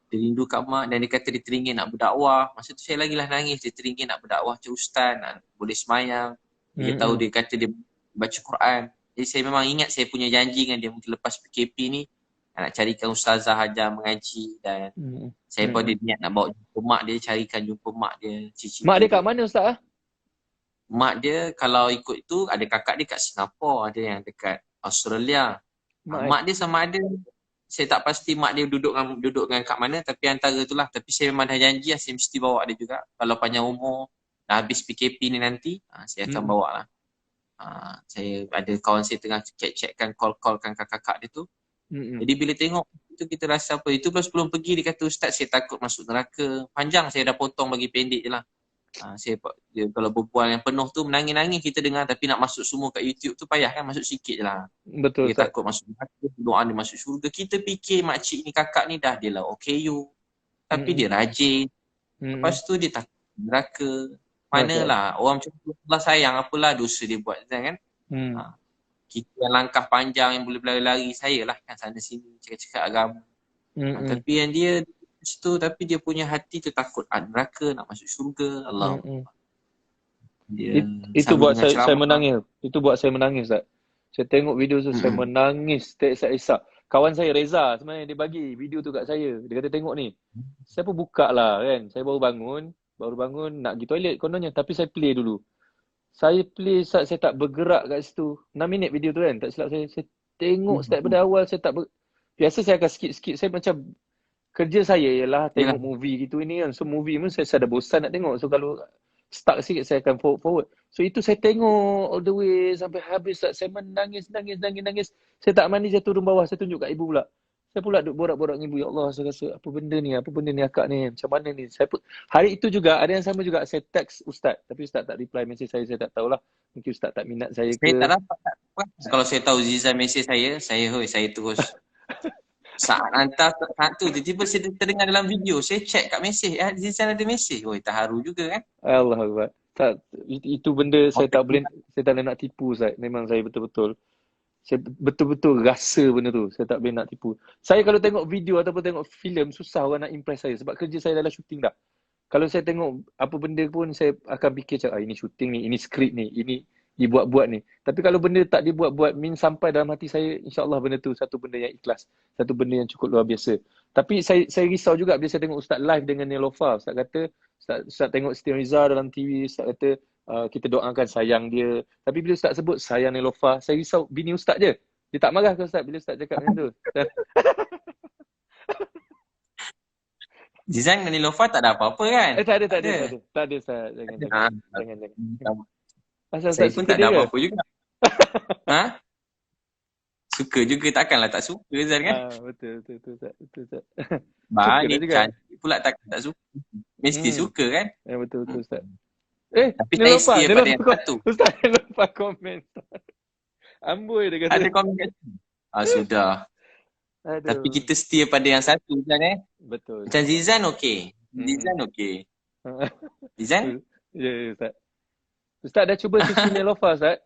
dia rindu kat mak, dan dia kata dia teringin nak berdakwah. Masa tu saya lagi lah nangis, dia teringin nak berdakwah macam ustaz, nak boleh semayang. Dia tahu, dia kata dia baca Quran. Jadi saya memang ingat saya punya janji dengan dia, mungkin lepas PKP ni nak carikan ustazah ajar mengaji, dan saya pun ada niat nak bawa jumpa mak dia, carikan jumpa mak dia, cici. Mak dia kat mana, Ustaz? Mak dia kalau ikut tu, ada kakak dia kat Singapura, ada yang dekat Australia. Mak dia sama ada, saya tak pasti mak dia duduk dengan kat mana, tapi antara itulah. Tapi saya memang dah janji lah, saya mesti bawa dia juga. Kalau panjang umur, dah habis PKP ni nanti, saya akan bawa lah. Saya ada kawan saya tengah check-checkkan, call-callkan kakak-kakak dia tu. Jadi bila tengok itu kita rasa apa, itu sebelum pergi dia kata, Ustaz saya takut masuk neraka. Panjang saya dah potong bagi pendek je lah. Dia, kalau berbual yang penuh tu menangis-nangis kita dengar, tapi nak masuk semua kat YouTube tu payah kan, masuk sikit je lah. Betul. Dia takut masuk neraka, doa dia masuk syurga. Kita fikir makcik ni, kakak ni dah dia lah OKU. Tapi dia rajin. Lepas tu dia takut neraka. Manalah orang macam tu Allah sayang, apalah dosa dia buat kan. Kita yang langkah panjang yang boleh berlari-lari, saya lah kan sana sini cakap-cakap agama. Tapi yang dia situ, tapi dia punya hati tu takut neraka, nak masuk syurga. Allah. Itu buat saya menangis. Itu buat saya menangis, Ustaz. Saya tengok video tu saya menangis tak isak-isak. Kawan saya Reza sebenarnya dia bagi video tu kat saya. Dia kata tengok ni. Saya pun buka lah kan. Saya baru bangun nak pergi toilet kononnya, tapi saya play dulu. Saya play, saya tak bergerak kat situ. 6 minit video tu kan, tak silap saya. Saya tengok start pada awal, saya tak biasa saya akan skip. Saya macam, kerja saya ialah tengok movie gitu ini kan. So movie pun saya dah bosan nak tengok. So kalau stuck sikit, saya akan forward. So itu saya tengok all the way sampai habis. Saya menangis. Saya tak mandi, saya turun bawah, saya tunjuk kat ibu pula. Saya pula duduk borak-borak dengan ibu. Ya Allah, saya rasa apa benda ni akak ni, macam mana ni. Hari itu juga, ada yang sama juga, saya text Ustaz. Tapi Ustaz tak reply mesej saya tak tahulah. Mungkin Ustaz tak minat saya ke. Saya tak dapat. Kalau saya tahu Zizan mesej saya terus. Saat hantar satu, tiba-tiba saya terdengar dalam video. Saya check kat mesej, Zizan ada mesej. Terharu juga kan. Allah Akbar. Itu benda saya tak boleh nak tipu Ustaz. Memang saya betul-betul. Saya betul-betul rasa benda tu. Saya tak boleh nak tipu. Saya kalau tengok video ataupun tengok filem, susah orang nak impress saya. Sebab kerja saya adalah syuting dah. Kalau saya tengok apa benda pun, saya akan fikir macam, ini syuting ni, ini skrip ni, ini dibuat-buat ni. Tapi kalau benda tak dibuat-buat, sampai dalam hati saya, insyaAllah benda tu satu benda yang ikhlas. Satu benda yang cukup luar biasa. Tapi saya risau juga bila saya tengok Ustaz live dengan Neelofa. Ustaz kata, Ustaz tengok Siti Nurhaliza dalam TV, Ustaz kata, kita doakan sayang dia. Tapi bila Ustaz sebut sayang Neelofa, saya risau bini Ustaz je. Dia tak marah ke Ustaz bila Ustaz cakap macam tu? Zizan dengan Neelofa tak ada apa-apa kan? Tak ada Ustaz. Jangan. Saya pun tak ada apa-apa juga. Suka juga, takkanlah tak suka Zizan kan? Betul Ustaz. Baik, cantik pula takkan tak suka. Mesti suka kan? Ya betul Ustaz. Tapi saya setia pada yang satu. Ustaz lupa komen. Amboi dia kata. Ada komen kat situ. Sudah. Aduh. Tapi kita setia pada yang satu Zizan Betul. Macam Zizan okey. Zizan okey. Zizan? Ya Ustaz. Ustaz dah cuba susu Neelofa Ustaz?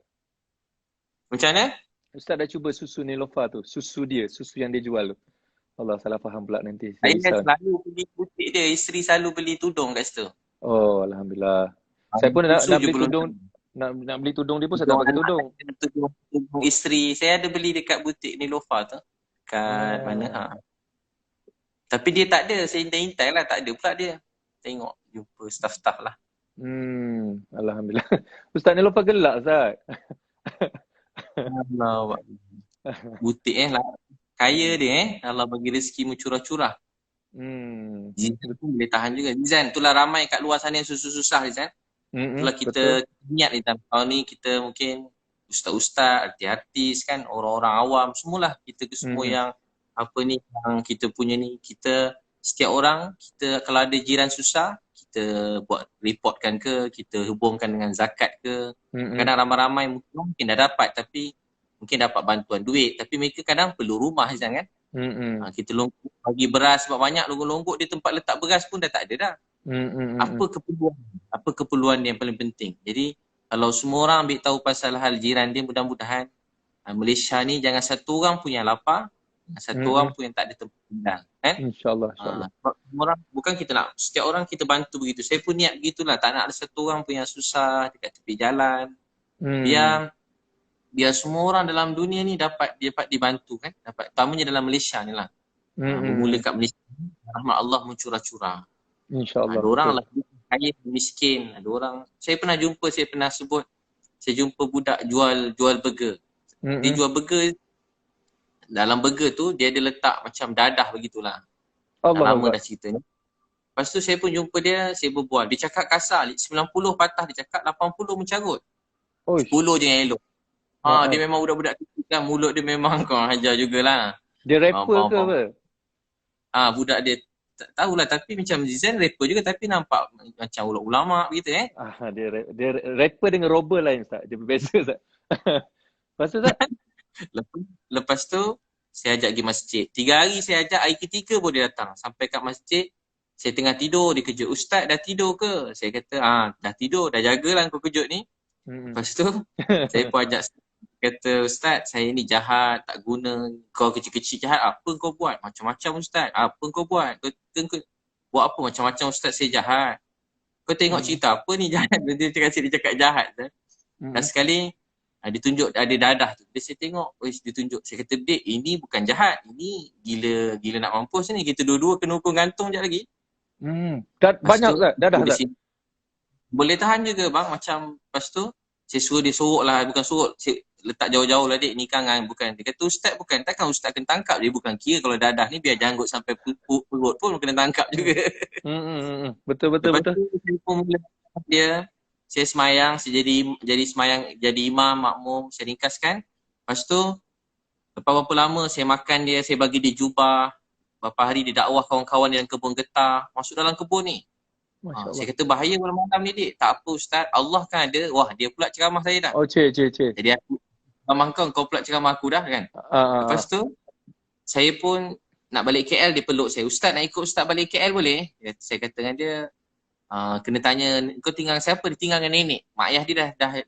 Macam mana? Ustaz dah cuba susu Neelofa tu. Susu yang dia jual tu. Allah, salah faham pula nanti. Saya selalu pergi butik dia. Isteri selalu beli tudung kat situ. Oh, Alhamdulillah. Saya pun nak beli tudung. Nak beli tudung dia pun saya tak pakai tudung. Tudung isteri. Saya ada beli dekat butik Neelofa tu. Kat mana? Tapi dia tak ada. Saya intai lah. Tak ada pula dia. Tengok. Jumpa staff-staff lah. Alhamdulillah. Ustaz Neelofa gelak Ustaz. Allah. Butik lah. Kaya dia Allah bagi rezeki curah-curah. Zizan pun boleh tahan juga. Zizan, itulah ramai kat luar sana yang susah-susah Zizan. Itulah kita niat ni tahun ni kita mungkin ustaz-ustaz, artis kan, orang-orang awam, semualah kita semua yang yang kita punya ni, kita setiap orang, kita kalau ada jiran susah, kita buat reportkan ke, kita hubungkan dengan zakat ke. Kadang ramai-ramai mungkin dah dapat, tapi mungkin dapat bantuan duit, tapi mereka kadang perlu rumah Zizan kan. Kita bagi beras sebab banyak longgok-longgok di tempat letak beras pun dah tak ada dah. Apa keperluan yang paling penting. Jadi kalau semua orang ambil tahu pasal hal jiran dia, mudah-mudahan Malaysia ni jangan satu orang pun yang lapar, satu orang pun yang tak ada tempat tinggal kan. InsyaAllah. Orang, bukan kita nak setiap orang kita bantu begitu. Saya pun niat begitulah, tak nak ada satu orang pun yang susah dekat tepi jalan. Biar semua orang dalam dunia ni dapat dibantu kan. Dapat, terutamanya dalam Malaysia ni lah. Bermula kat Malaysia, rahmat Allah mencurah-curah. InsyaAllah. Ada orang lah kaya, miskin. Ada orang, saya pernah sebut, saya jumpa budak jual burger. Dia jual burger. Dalam burger tu dia ada letak macam dadah begitulah. Dah lama dah cerita ni. Lepas tu saya pun jumpa dia, saya berbual. Dia cakap kasar, 90 patah dia cakap, 80 mencarut. 10 je yang elok. Dia memang budak-budak kecil kan, mulut dia memang kau ajar jugalah. Dia rapper ke apa? Budak dia tak tahulah, tapi macam Zizan rapper juga tapi nampak macam ulama begitu Dia rapper dengan robber lain Ustaz. Dia berbeza Ustaz. Lepas tu Ustaz? Lepas tu saya ajak pergi masjid. 3 hari saya ajak, hari ketiga pun dia datang. Sampai kat masjid, saya tengah tidur, dia kejut. Ustaz dah tidur ke? Saya kata, dah tidur, dah jagalah kau kejut ni. Lepas tu, saya pun ajak, kata, Ustaz, saya ni jahat, tak guna. Kau kecil-kecil jahat, apa kau buat? Macam-macam Ustaz, apa kau buat? Kau buat apa macam-macam Ustaz, saya jahat. Kau tengok cerita apa ni jahat? Dia cakap jahat. Dan sekali, dia tunjuk ada dadah tu. Dia saya tengok, dia tunjuk. Saya kata, Dek, ini bukan jahat. Ini gila nak mampus ni. Kita dua-dua kena hukum gantung sekejap lagi. Banyak Ustaz, dadah Ustaz. Boleh tahan juga bang. Macam lepas tu, saya suruh dia sorok lah. Bukan sorok, saya letak jauh-jauh lah Dek. Ni kan bukan. Dia kata, Ustaz bukan. Takkan Ustaz kena tangkap. Dia bukan kira kalau dadah ni biar janggut sampai perut pun kena tangkap juga. Betul. Lepas tu, saya pun mula dia. Saya semayang, saya jadi semayang, jadi imam, makmum, saya ringkaskan. Lepas tu, lepas berapa lama saya makan dia, saya bagi dia jubah. Berapa hari dia dakwah kawan-kawan dalam kebun getah. Masuk dalam kebun ni. Saya kata bahaya malam-malam ni Dik. Tak apa Ustaz, Allah kan ada. Wah, dia pula ceramah saya dah. Cik. Jadi aku, ceramah kau pula ceramah aku dah kan. Lepas tu, saya pun nak balik KL, dia peluk saya. Ustaz nak ikut Ustaz balik KL boleh? Saya kata dengan dia, kena tanya, kau tinggal siapa? Dia tinggal dengan nenek. Mak ayah dia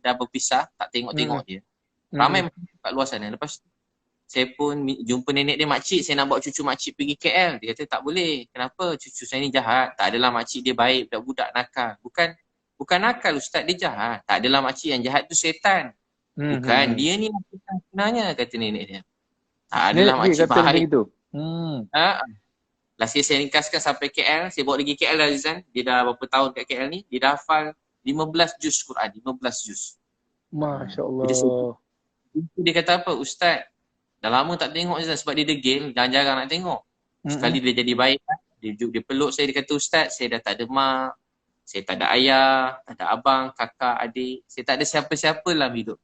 dah berpisah, tak tengok-tengok dia. Ramai macam kat luar sana. Lepas tu, saya pun jumpa nenek dia, makcik, saya nak bawa cucu makcik pergi KL. Dia kata tak boleh. Kenapa? Cucu saya ni jahat. Tak adalah makcik dia baik, budak-budak nakal. Bukan nakal Ustaz, dia jahat. Tak adalah makcik yang jahat tu setan. Bukan, dia ni setan sebenarnya, kata nenek dia. Tak adalah makcik baik. Last year saya ringkaskan sampai KL, saya bawa pergi KL dah Zizan. Dia dah berapa tahun kat KL ni, dia dah hafal 15 juz Quran, 15 juz. Masya Allah. Dia kata apa? Ustaz, dah lama tak tengok Zizan sebab dia degil, jarang-jarang nak tengok. Sekali dia jadi baik, dia peluk saya, dia kata Ustaz, saya dah tak ada mak, saya tak ada ayah, tak ada abang, kakak, adik. Saya tak ada siapa-siapa dalam hidup.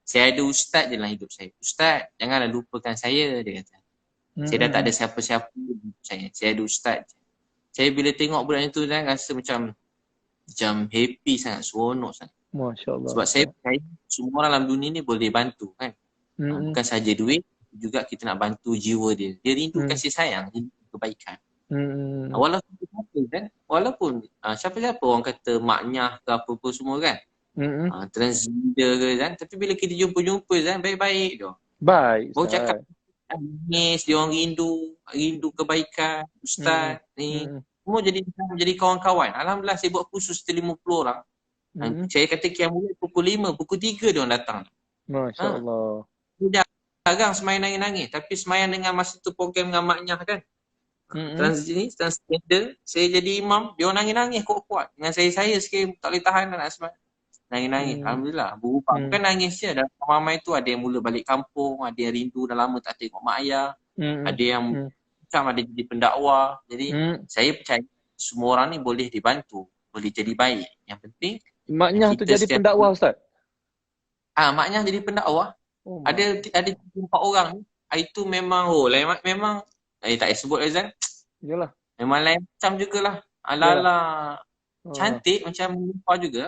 Saya ada Ustaz je dalam hidup saya. Ustaz, janganlah lupakan saya, dia kata. Saya dah tak ada siapa-siapa saya ada Ustaz. Saya bila tengok budak itu kan rasa macam happy sangat, seronok sangat. Masya-Allah. Sebab saya percaya semua orang dalam dunia ni boleh bantu kan. Bukan saja duit, juga kita nak bantu jiwa dia. Dia rindu kasih sayang, rindu kebaikan. Walaupun siapa-siapa orang kata maknya ke apa-apa semua kan. Transgender ke kan, tapi bila kita jumpa kan baik-baik dia. Baik. Baru cakap nangis, dia orang rindu kebaikan Ustaz ni. Semua jadi kawan-kawan. Alhamdulillah saya buat kursus 50 orang. Saya kata mulai pukul 5, pukul 3 dia orang datang. Masya-Allah. Dia jarang semayang nangis-nangis, tapi semayang dengan masa tu program dengan maknya kan. Transgender, saya jadi imam, dia orang nangis-nangis kuat-kuat. Dengan saya sikit tak boleh tahan nak semayang. Nangis-nangis. Alhamdulillah. Berubah. Bukan nangis je. Dalam ramai tu ada yang mula balik kampung, ada yang rindu dah lama tak tengok mak ayah. Ada yang macam ada jadi pendakwah. Jadi saya percaya semua orang ni boleh dibantu, boleh jadi baik. Yang penting maknya tu jadi pendakwah Ustaz? Maknya jadi pendakwah. Ada 4 orang ni. Itu memang memang tak payah sebut Azan. Yalah. Memang lain macam jugalah. Ala-ala cantik macam lupa juga.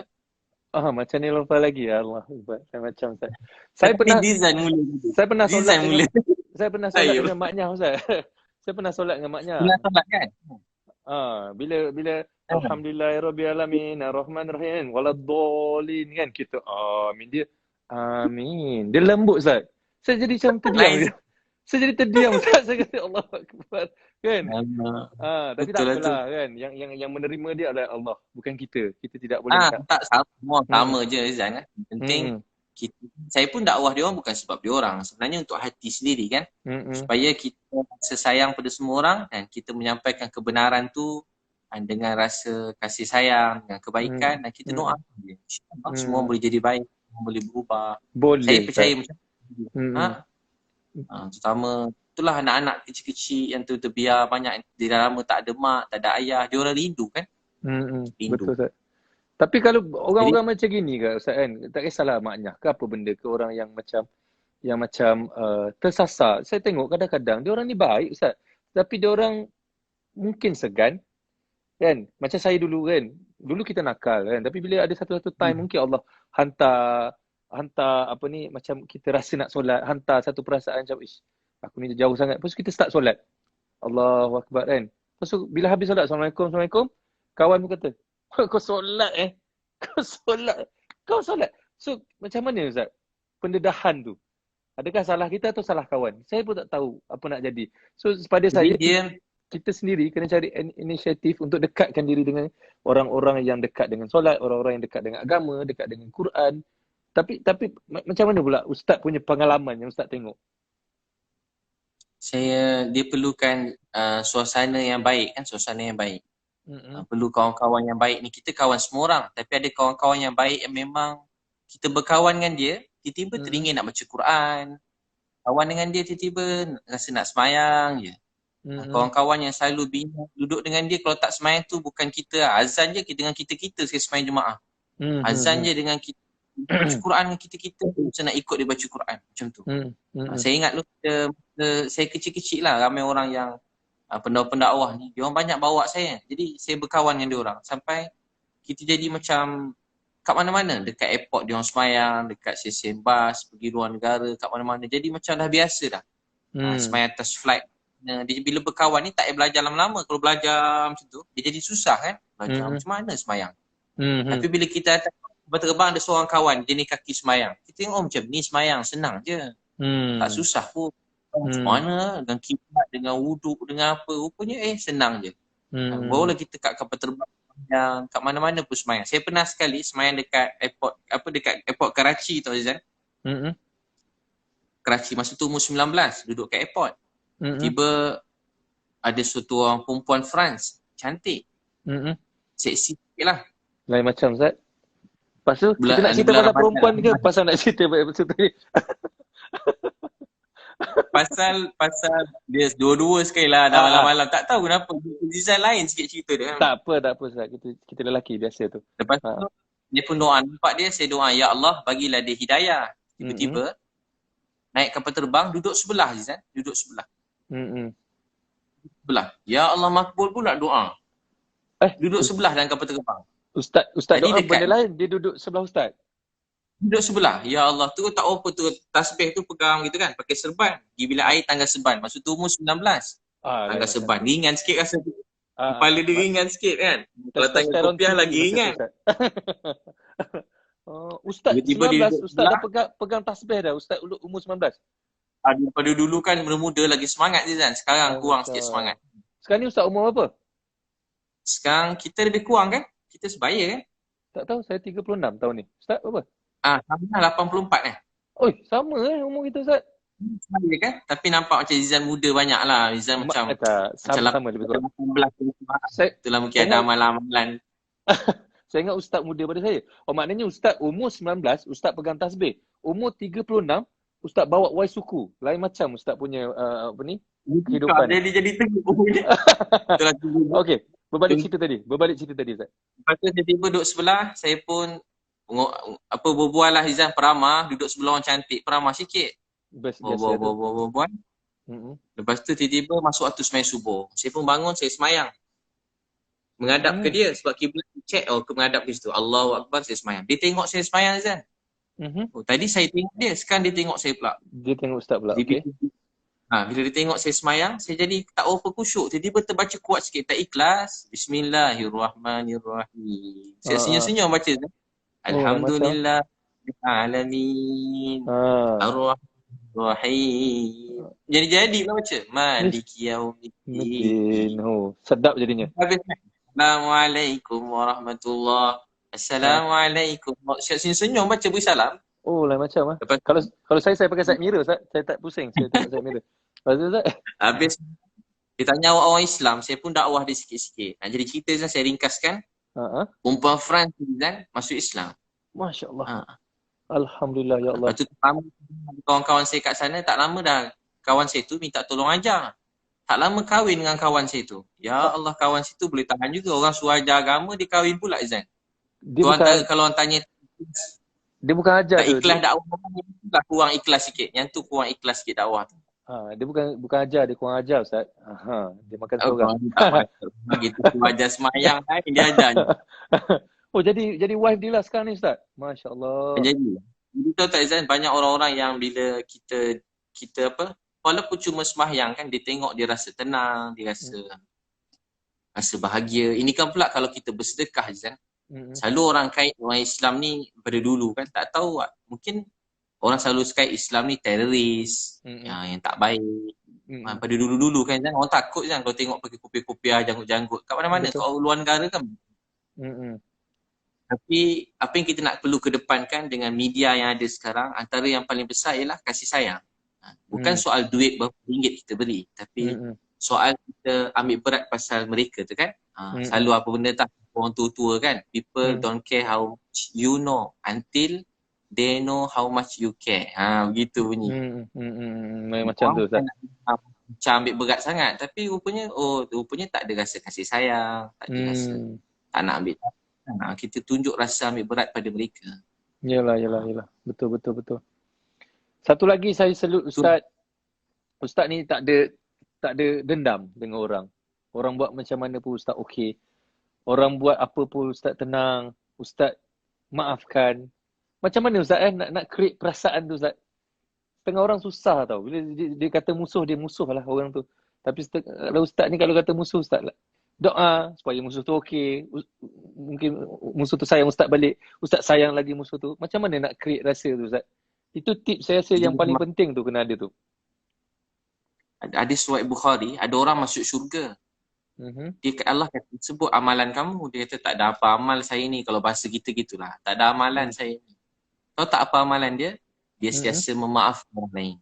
Macam ni lupa lagi. Allah saya macam Ustaz. Saya pernah solat dengan saya pernah solat dengan maknya Ustaz. Saya pernah solat dengan maknya. Pernah solat kan? Bila alhamdulillahirabbil alamin arrahmanirrahim waladdallin kan kita amin dia. Amin. Dia lembut Ustaz. Saya jadi macam terdiam. Saya jadi terdiam Ustaz. Saya kata Allahu akbar kan. Tapi tak apalah kan. Yang menerima dia adalah Allah, bukan kita. Kita tidak boleh tak sama je Zan kan. Penting saya pun dakwah dia orang bukan sebab dia orang. Sebenarnya untuk hati sendiri kan. Supaya kita sesayang pada semua orang dan kita menyampaikan kebenaran tu dengan rasa kasih sayang, dengan kebaikan dan kita doa dia. InsyaAllah semua boleh jadi baik, semua boleh berubah. Saya percaya macam Terutama itulah anak-anak kecil-kecil yang tu terbiar banyak, dia dah lama tak ada mak, tak ada ayah, dia orang rindu kan. Betul Ustaz. Tapi kalau orang-orang macam gini ke Ustaz kan, tak kisahlah maknya ke apa benda ke, orang yang macam tersasar. Saya tengok kadang-kadang dia orang ni baik Ustaz, tapi dia orang mungkin segan kan. Macam saya dulu kan, dulu kita nakal kan, tapi bila ada satu-satu time mungkin Allah hantar apa ni, macam kita rasa nak solat, hantar satu perasaan macam ish, aku ni jauh sangat. Lepas tu kita start solat, Allahu Akbar kan. Lepas tu bila habis solat, Assalamualaikum, kawan pun kata, kau solat kau solat. So macam mana Ustaz pendedahan tu? Adakah salah kita atau salah kawan? Saya pun tak tahu apa nak jadi. So pada saya, kita sendiri kena cari inisiatif untuk dekatkan diri dengan orang-orang yang dekat dengan solat, orang-orang yang dekat dengan agama, dekat dengan Quran. Tapi macam mana pula Ustaz punya pengalaman yang Ustaz tengok? Dia perlukan suasana yang baik kan, suasana yang baik. Perlu kawan-kawan yang baik ni. Kita kawan semua orang, tapi ada kawan-kawan yang baik yang memang kita berkawan dengan dia, tiba-tiba teringin nak baca Quran. Kawan dengan dia tiba-tiba rasa nak semayang je. Kawan-kawan yang selalu bina duduk dengan dia, kalau tak semayang tu bukan kita, azan je dengan kita-kita sekali semayang Jumaat. Azan je dengan kita, baca Quran dengan kita-kita, macam nak ikut dia baca Quran macam tu. Saya ingat dulu saya kecil-kecil lah, ramai orang yang pendakwah ni, dia orang banyak bawa saya. Jadi saya berkawan dengan dia orang sampai kita jadi macam kat mana-mana, dekat airport dia orang semayang, dekat stesen bas pergi luar negara, kat mana-mana. Jadi macam dah biasa dah. Semayang atas flight. Dia bila berkawan ni tak payah belajar lama-lama. Kalau belajar macam tu, dia jadi susah kan. Belajar macam mana semayang. Tapi bila kita berterbang, ada seorang kawan jenis kaki semayang, kita tengok macam ni semayang, senang je. Tak susah pun. Macam mana dengan kiblat, dengan wuduk, dengan apa, rupanya senang je. Barulah kita kat kapal terbang yang kat mana-mana pun semayang. Saya pernah sekali semayang dekat airport, dekat airport Karachi tau Zizan. Karachi masa tu umur 19, duduk kat airport. Tiba ada suatu orang perempuan France, cantik. Seksi sikit lah. Lain macam Zat. Lepas tu kita nak cerita pasal perempuan ke pasal nak cerita pasal tu? Pasal dia dua-dua sekali lah dah malam-malam. Tak tahu kenapa Zizan lain sikit cerita dia. Tak apa Ustaz. Kita lelaki biasa tu. Lepas tu dia pun doa, nampak dia, saya doa, ya Allah bagilah dia hidayah. Tiba-tiba naik kapal terbang, duduk sebelah Zizan, duduk sebelah. Sebelah. Ya Allah makbul pula doa. Duduk sebelah dalam kapal terbang. Ustaz doa benda lain, dia duduk sebelah Ustaz. Duduk sebelah. Ya Allah, tu tak apa tu, tasbih tu pegang gitu kan, pakai serban. Pergi bila air tangga serban. Masa tu umur 19. Tangga serban. Ringan sikit rasa tu. Kepala dia ringan sikit kan. Kalau tangga kopiah lagi ringan. Ustaz 19, Ustaz dah pegang tasbih dah, Ustaz umur 19. Daripada dulu kan muda lagi semangat je Zan. Sekarang kurang sikit semangat. Sekarang ni Ustaz umur apa? Sekarang kita lebih kurang kan? Kita sebaya kan? Tak tahu, saya 36 tahun ni. Ustaz apa? Sama 84 kan? Oi, sama umur kita Ustaz. Sebaya kan? Tapi nampak macam Zizan muda banyak lah. Zizan macam sama lebih kurang. 18. Itulah mungkin ada amalan-amalan. Saya ingat Ustaz muda pada saya. Maknanya Ustaz umur 19, Ustaz pegang tasbih. Umur 36, Ustaz bawa wai suku. Lain macam Ustaz punya kehidupan. Dia jadi tengok. Okey, berbalik cerita tadi Ustaz. Lepas tu tiba-tiba duduk sebelah, saya pun berbual lah Izan, peramah, duduk sebelah orang cantik, peramah sikit. Berbual. Lepas tu tiba-tiba masuk waktu semayang subuh. Saya pun bangun, saya semayang. Menghadap ke dia sebab kiblat check, menghadap ke situ. Allahu Akbar, saya semayang. Dia tengok saya semayang Izan. Tadi saya tengok dia, sekarang dia tengok saya pula. Dia tengok Ustaz pula, okey. Bila dia tengok saya semayang, saya jadi tak apa khusyuk. Tiba-tiba terbaca kuat sikit, tak ikhlas. Bismillahirrahmanirrahim. Saya senyum-senyum baca Izan. Alhamdulillah alamin. Ar-Rahim. Jadi lah baca. Maliki yaumiddin. Sedap jadinya. Assalamualaikum warahmatullahi. Assalamualaikum. Senyum baca beri salam. Lain macam Kalau saya pakai side mirror Ustaz, saya tak pusing saya tengok side mirror. Habis dia tanya orang Islam, saya pun dakwah dia sikit-sikit. Jadi cerita saya ringkaskan. Perempuan France masuk Islam. Masya-Allah. Alhamdulillah, ya Allah. Lepas tu kawan-kawan saya kat sana, tak lama dah kawan saya tu minta tolong ajar. Tak lama kahwin dengan kawan saya tu. Ya Allah, kawan saya tu boleh tahan juga. Orang suruh ajar agama, dia kahwin pula Izan. Dia bukan, kalau orang tanya dia bukan ajar tak tu. ikhlas dakwah, kurang ikhlas sikit. Yang tu kurang ikhlas sikit dakwah tu. Dia bukan ajar, dia kurang ajar Ustaz. Dia makan seorang. Tak macam gitu, ajar semayang lain dia ajar. Oh, jadi wife dia lah sekarang ni Ustaz. Masya-Allah. Jadi tahu tak Izan, banyak orang-orang yang bila kita apa, walaupun cuma sembahyang kan, dia tengok dia rasa tenang, dia rasa bahagia. Ini kan pula kalau kita bersedekah Izan. Selalu orang kait orang Islam ni pada dulu kan tak tahu, mungkin orang selalu kait Islam ni teroris, yang tak baik. Pada dulu-dulu kan Izan, orang takut Izan kalau tengok pergi kopiah-kopiah, janggut-janggut kat mana-mana, kat luar negara kan. Tapi apa yang kita nak perlu kedepankan dengan media yang ada sekarang, antara yang paling besar ialah kasih sayang. Bukan soal duit berapa ringgit kita beri, tapi soal kita ambil berat pasal mereka tu kan. Selalu apa benda tak, orang tua-tua kan, people don't care how much you know until they know how much you care. Begitu bunyi. Macam tu Ustaz. Macam ambil berat sangat, tapi rupanya tak ada rasa kasih sayang, tak ada rasa tak nak ambil. Kita tunjuk rasa ambil berat pada mereka. Yalah. Betul. Satu lagi saya selut Ustaz. Ustaz ni tak ada dendam dengan orang. Orang buat macam mana pun Ustaz okey. Orang buat apa pun Ustaz tenang. Ustaz maafkan. Macam mana Ustaz nak create perasaan tu Ustaz? Setengah orang susah tau. Bila dia kata musuh, dia musuh lah orang tu. Tapi kalau Ustaz ni kalau kata musuh, Ustaz doa supaya musuh tu okey. Mungkin musuh tu sayang Ustaz balik. Ustaz sayang lagi musuh tu. Macam mana nak create rasa tu Ustaz? Itu tips saya rasa yang paling penting tu kena ada tu. Ada surat Bukhari, ada orang masuk syurga. Allah kata, sebut amalan kamu. Dia kata, tak ada apa amal saya ni. Kalau bahasa kita gitulah. Tak ada amalan saya ni. Tahu tak apa amalan dia? Dia sentiasa memaafkan orang lain.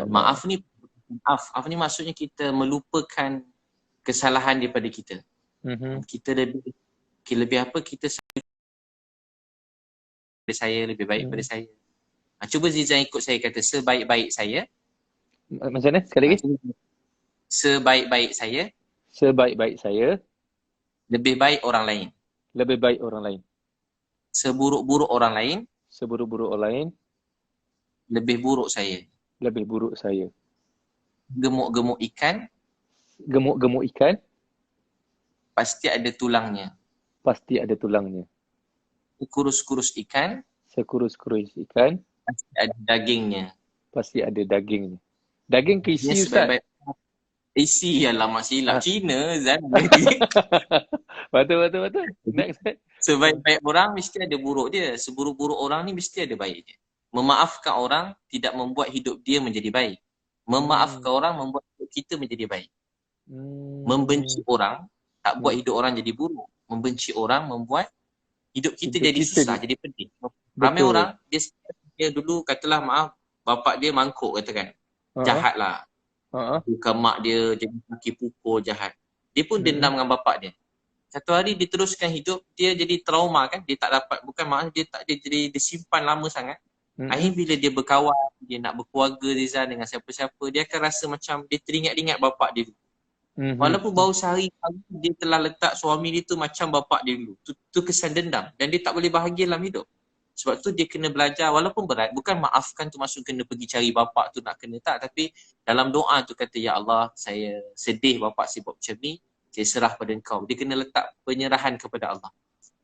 Maaf ni maksudnya kita melupakan kesalahan daripada kita. Kita lebih apa, kita lebih baik daripada saya. Cuba Zizan ikut saya kata, sebaik-baik saya. Macam mana? Sekali lagi. Sebaik-baik saya. Sebaik-baik saya. Lebih baik orang lain. Lebih baik orang lain. Seburuk-buruk orang lain. Seburuk-buruk orang lain. Lebih buruk saya. Lebih buruk saya. Gemuk-gemuk ikan. Gemuk-gemuk ikan. Pasti ada tulangnya. Pasti ada tulangnya. Sekurus-kurus ikan. Sekurus-kurus ikan. Pasti ada dagingnya. Pasti ada dagingnya. Daging ke isi Ustaz? Isi ialah mak silap. Cina Zan. Betul. Next. Sebaik-baik orang mesti ada buruk dia. Seburuk-buruk orang ni mesti ada baik dia. Memaafkan orang tidak membuat hidup dia menjadi baik. Memaafkan orang membuat hidup kita menjadi baik. Membenci orang tak buat hidup orang jadi buruk. Membenci orang membuat hidup kita jadi susah, jadi pedih. Ramai orang, dia dulu katalah maaf, bapak dia mangkuk katakan. Jahat lah. Bukan mak dia jadi kaki pukul jahat. Dia pun dendam dengan bapak dia. Satu hari dia teruskan hidup, dia jadi trauma kan. Dia tak dapat, bukan maksud dia jadi dia simpan lama sangat. Akhirnya bila dia berkawan, dia nak berkeluarga Rizal dengan siapa-siapa, dia akan rasa macam dia teringat-ingat bapak dia dulu. Walaupun baru sehari dia telah letak suami dia tu macam bapak dia dulu. Tu kesan dendam dan dia tak boleh bahagia dalam hidup. Sebab tu dia kena belajar walaupun berat. Bukan maafkan tu maksud kena pergi cari bapak tu nak kena tak. Tapi dalam doa tu kata, ya Allah saya sedih bapak saya buat macam ni. Saya serah pada engkau. Dia kena letak penyerahan kepada Allah.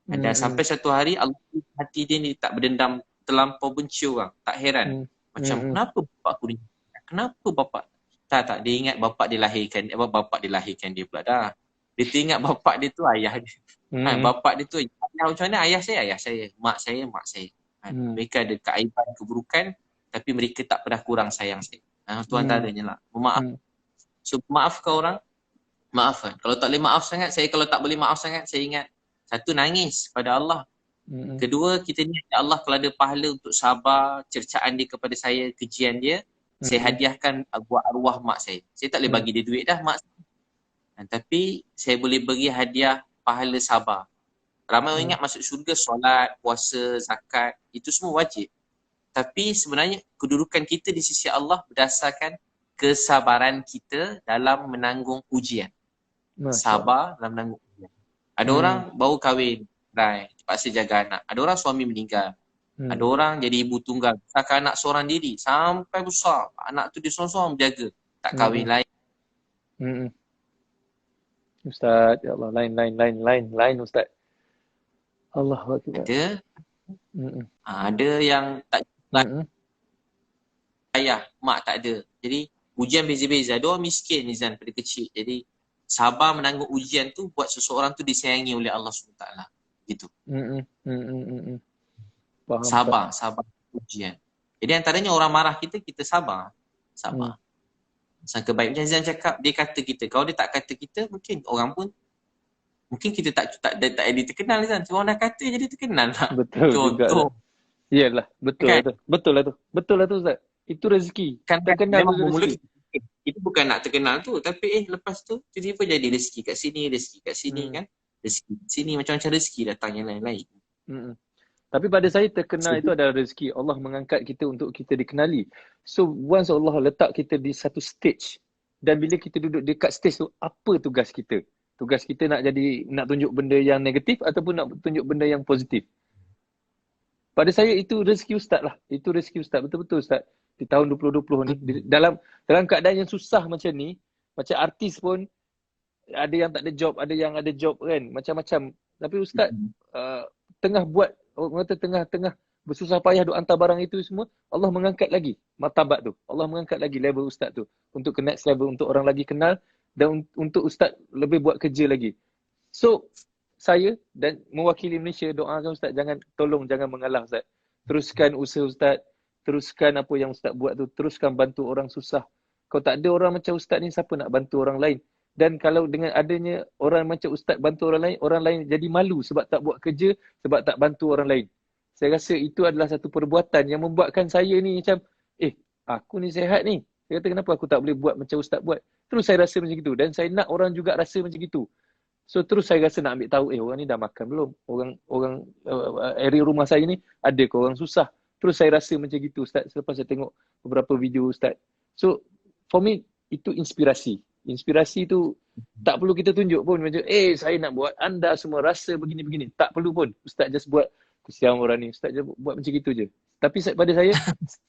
Dan sampai satu hari Allah hati dia ni tak berdendam terlampau benci orang. Tak heran. Macam kenapa bapak aku ni? Kenapa bapak? Tak. Dia ingat bapak dia lahirkan dia pula dah. Dia teringat bapak dia tu ayah dia. Bapak dia tu ayah macam mana? Ayah saya. Mak saya. Mereka ada keaiban, keburukan. Tapi mereka tak pernah kurang sayang saya. Tu antaranya lah. Memaaf. So maafkan orang. Maafkan. Kalau tak boleh maaf sangat, kalau tak boleh maaf sangat, saya ingat. Satu, nangis pada Allah. Kedua, kita ni Allah kalau ada pahala untuk sabar cercaan dia kepada saya, kejian dia, saya hadiahkan buat arwah mak saya. Saya tak boleh bagi dia duit dah mak saya. Tapi saya boleh beri hadiah pahala sabar. Ramai orang ingat masuk syurga solat, puasa, zakat, itu semua wajib. Tapi sebenarnya kedudukan kita di sisi Allah berdasarkan kesabaran kita dalam menanggung ujian. Sabar dalam menanggung ujian. Ada orang baru kahwin, terpaksa jaga anak. Ada orang suami meninggal. Ada orang jadi ibu tunggal, besarkan anak seorang diri sampai besar. Anak tu dia seorang-seorang menjaga, tak kahwin lain. Ustaz, ya Allah, lain Ustaz. Allah Akbar. Ada yang tak ayah, mak tak ada. Jadi ujian beza-beza. Ada orang miskin Nizan pada kecil. Jadi sabar menanggung ujian tu buat seseorang tu disayangi oleh Allah SWT. Gitu. Sabar ujian. Jadi antaranya orang marah kita sabar. Sangka baik. Macam Zan cakap, dia kata kita. Kalau dia tak kata kita, mungkin orang pun mungkin kita tak jadi terkenal Zan. Sebab orang dah kata jadi terkenal lah. Betul juga. Iyalah, betul kan? Betul lah tu Ustaz. Itu rezeki. Kan terkenal tu rezeki. Itu bukan nak terkenal tu, tapi lepas tu tiba-tiba jadi rezeki kat sini kan. Rezeki sini macam-macam rezeki datang yang lain-lain. Tapi pada saya terkenal itu adalah rezeki. Allah mengangkat kita untuk kita dikenali. So once Allah letak kita di satu stage, dan bila kita duduk dekat stage tu, apa tugas kita? Tugas kita nak tunjuk benda yang negatif ataupun nak tunjuk benda yang positif? Pada saya itu rezeki Ustaz lah. Itu rezeki Ustaz. Betul-betul Ustaz. Di tahun 2020 ni, dalam keadaan yang susah macam ni, macam artis pun ada yang tak ada job, ada yang ada job kan, macam-macam. Tapi Ustaz tengah buat, orang kata tengah bersusah payah duk hantar barang itu semua, Allah mengangkat lagi martabat tu. Allah mengangkat lagi level Ustaz tu untuk ke next level, untuk orang lagi kenal dan untuk Ustaz lebih buat kerja lagi. So saya dan mewakili Malaysia doakan Ustaz, tolong jangan mengalah Ustaz. Teruskan usaha Ustaz, teruskan apa yang Ustaz buat tu, teruskan bantu orang susah. Kalau tak ada orang macam Ustaz ni, siapa nak bantu orang lain? Dan kalau dengan adanya orang macam Ustaz bantu orang lain jadi malu sebab tak buat kerja, sebab tak bantu orang lain. Saya rasa itu adalah satu perbuatan yang membuatkan saya ni macam, aku ni sihat ni. Saya kata kenapa aku tak boleh buat macam Ustaz buat? Terus saya rasa macam itu dan saya nak orang juga rasa macam itu. So terus saya rasa nak ambil tahu, orang ni dah makan belum? Orang area rumah saya ni ada ke orang susah? Terus saya rasa macam gitu Ustaz selepas saya tengok beberapa video Ustaz. So for me itu inspirasi. Inspirasi tu tak perlu kita tunjuk pun macam saya nak buat anda semua rasa begini-begini. Tak perlu pun. Ustaz just buat kesian orang ni. Ustaz just buat macam gitu je. Tapi pada saya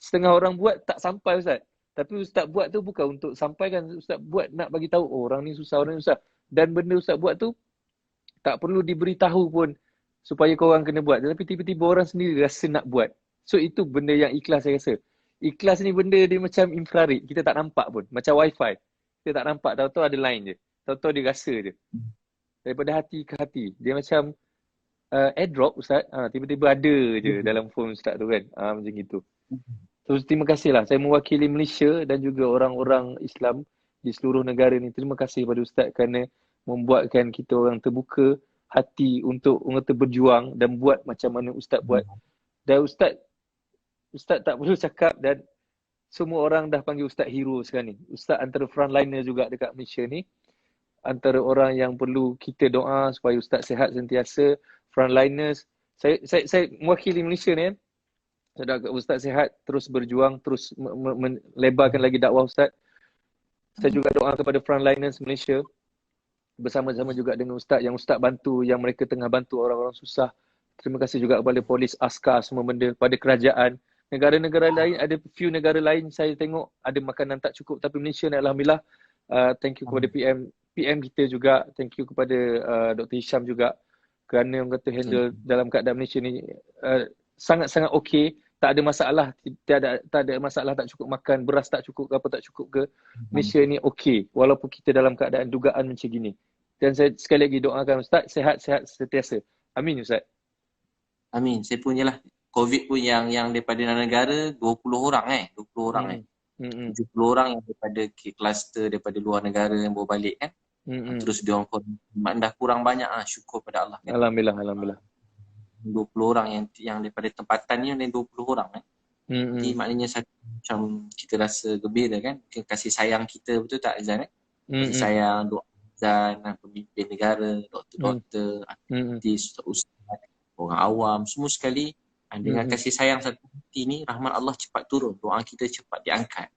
setengah orang buat tak sampai Ustaz. Tapi Ustaz buat tu bukan untuk sampaikan. Ustaz buat nak bagi tahu orang ni susah, orang ni susah. Dan benda Ustaz buat tu tak perlu diberitahu pun supaya korang kena buat. Tapi tiba-tiba orang sendiri rasa nak buat. So itu benda yang ikhlas saya rasa. Ikhlas ni benda dia macam infrared. Kita tak nampak pun. Macam wifi. Kita tak nampak. Tahu-tahu ada line je. Tahu-tahu dia rasa je. Daripada hati ke hati. Dia macam airdrop Ustaz. Tiba-tiba ada je dalam phone Ustaz tu kan. Macam gitu. So terima kasih lah. Saya mewakili Malaysia dan juga orang-orang Islam di seluruh negara ni. Terima kasih kepada Ustaz kerana membuatkan kita orang terbuka hati untuk berjuang dan buat macam mana Ustaz buat. Dan Ustaz tak perlu cakap dan semua orang dah panggil Ustaz hero sekarang ni. Ustaz antara frontliner juga dekat Malaysia ni. Antara orang yang perlu kita doa supaya Ustaz sihat sentiasa. Frontliners. Saya mewakili Malaysia ni kan. Saya doakan Ustaz sihat, terus berjuang, terus melebarkan lagi dakwah Ustaz. Saya juga doa kepada frontliners Malaysia. Bersama-sama juga dengan Ustaz yang Ustaz bantu, yang mereka tengah bantu orang-orang susah. Terima kasih juga kepada polis, askar, semua benda, pada kerajaan. Negara-negara lain, ada few negara lain saya tengok ada makanan tak cukup. Tapi Malaysia ni Alhamdulillah, thank you kepada PM kita juga. Thank you kepada Dr. Hisham juga. Kerana orang kata handle dalam keadaan Malaysia ni sangat-sangat okey. Tak ada masalah, tak ada masalah tak cukup makan, beras tak cukup ke apa tak cukup ke. Malaysia ni okey. Walaupun kita dalam keadaan dugaan macam gini. Dan saya sekali lagi doakan Ustaz, sihat-sihat sentiasa. Amin Ustaz. Amin. Saya pun je lah. COVID pun yang daripada negara 20 orang 20 orang 70 orang yang daripada kluster daripada luar negara yang bawa balik kan. Terus dia orang dah kurang banyak syukur pada Allah kan? Alhamdulillah 20 orang yang daripada tempatan ni ada 20 orang kan. Jadi maknanya macam kita rasa gembira kan. Mungkin kasih sayang kita betul tak Azan kan. Kasih sayang doa dan pemimpin negara, doktor-doktor, artis, ustaz, orang awam, semua sekali dengan kasih sayang satu hati ni, rahmat Allah cepat turun, doa kita cepat diangkat.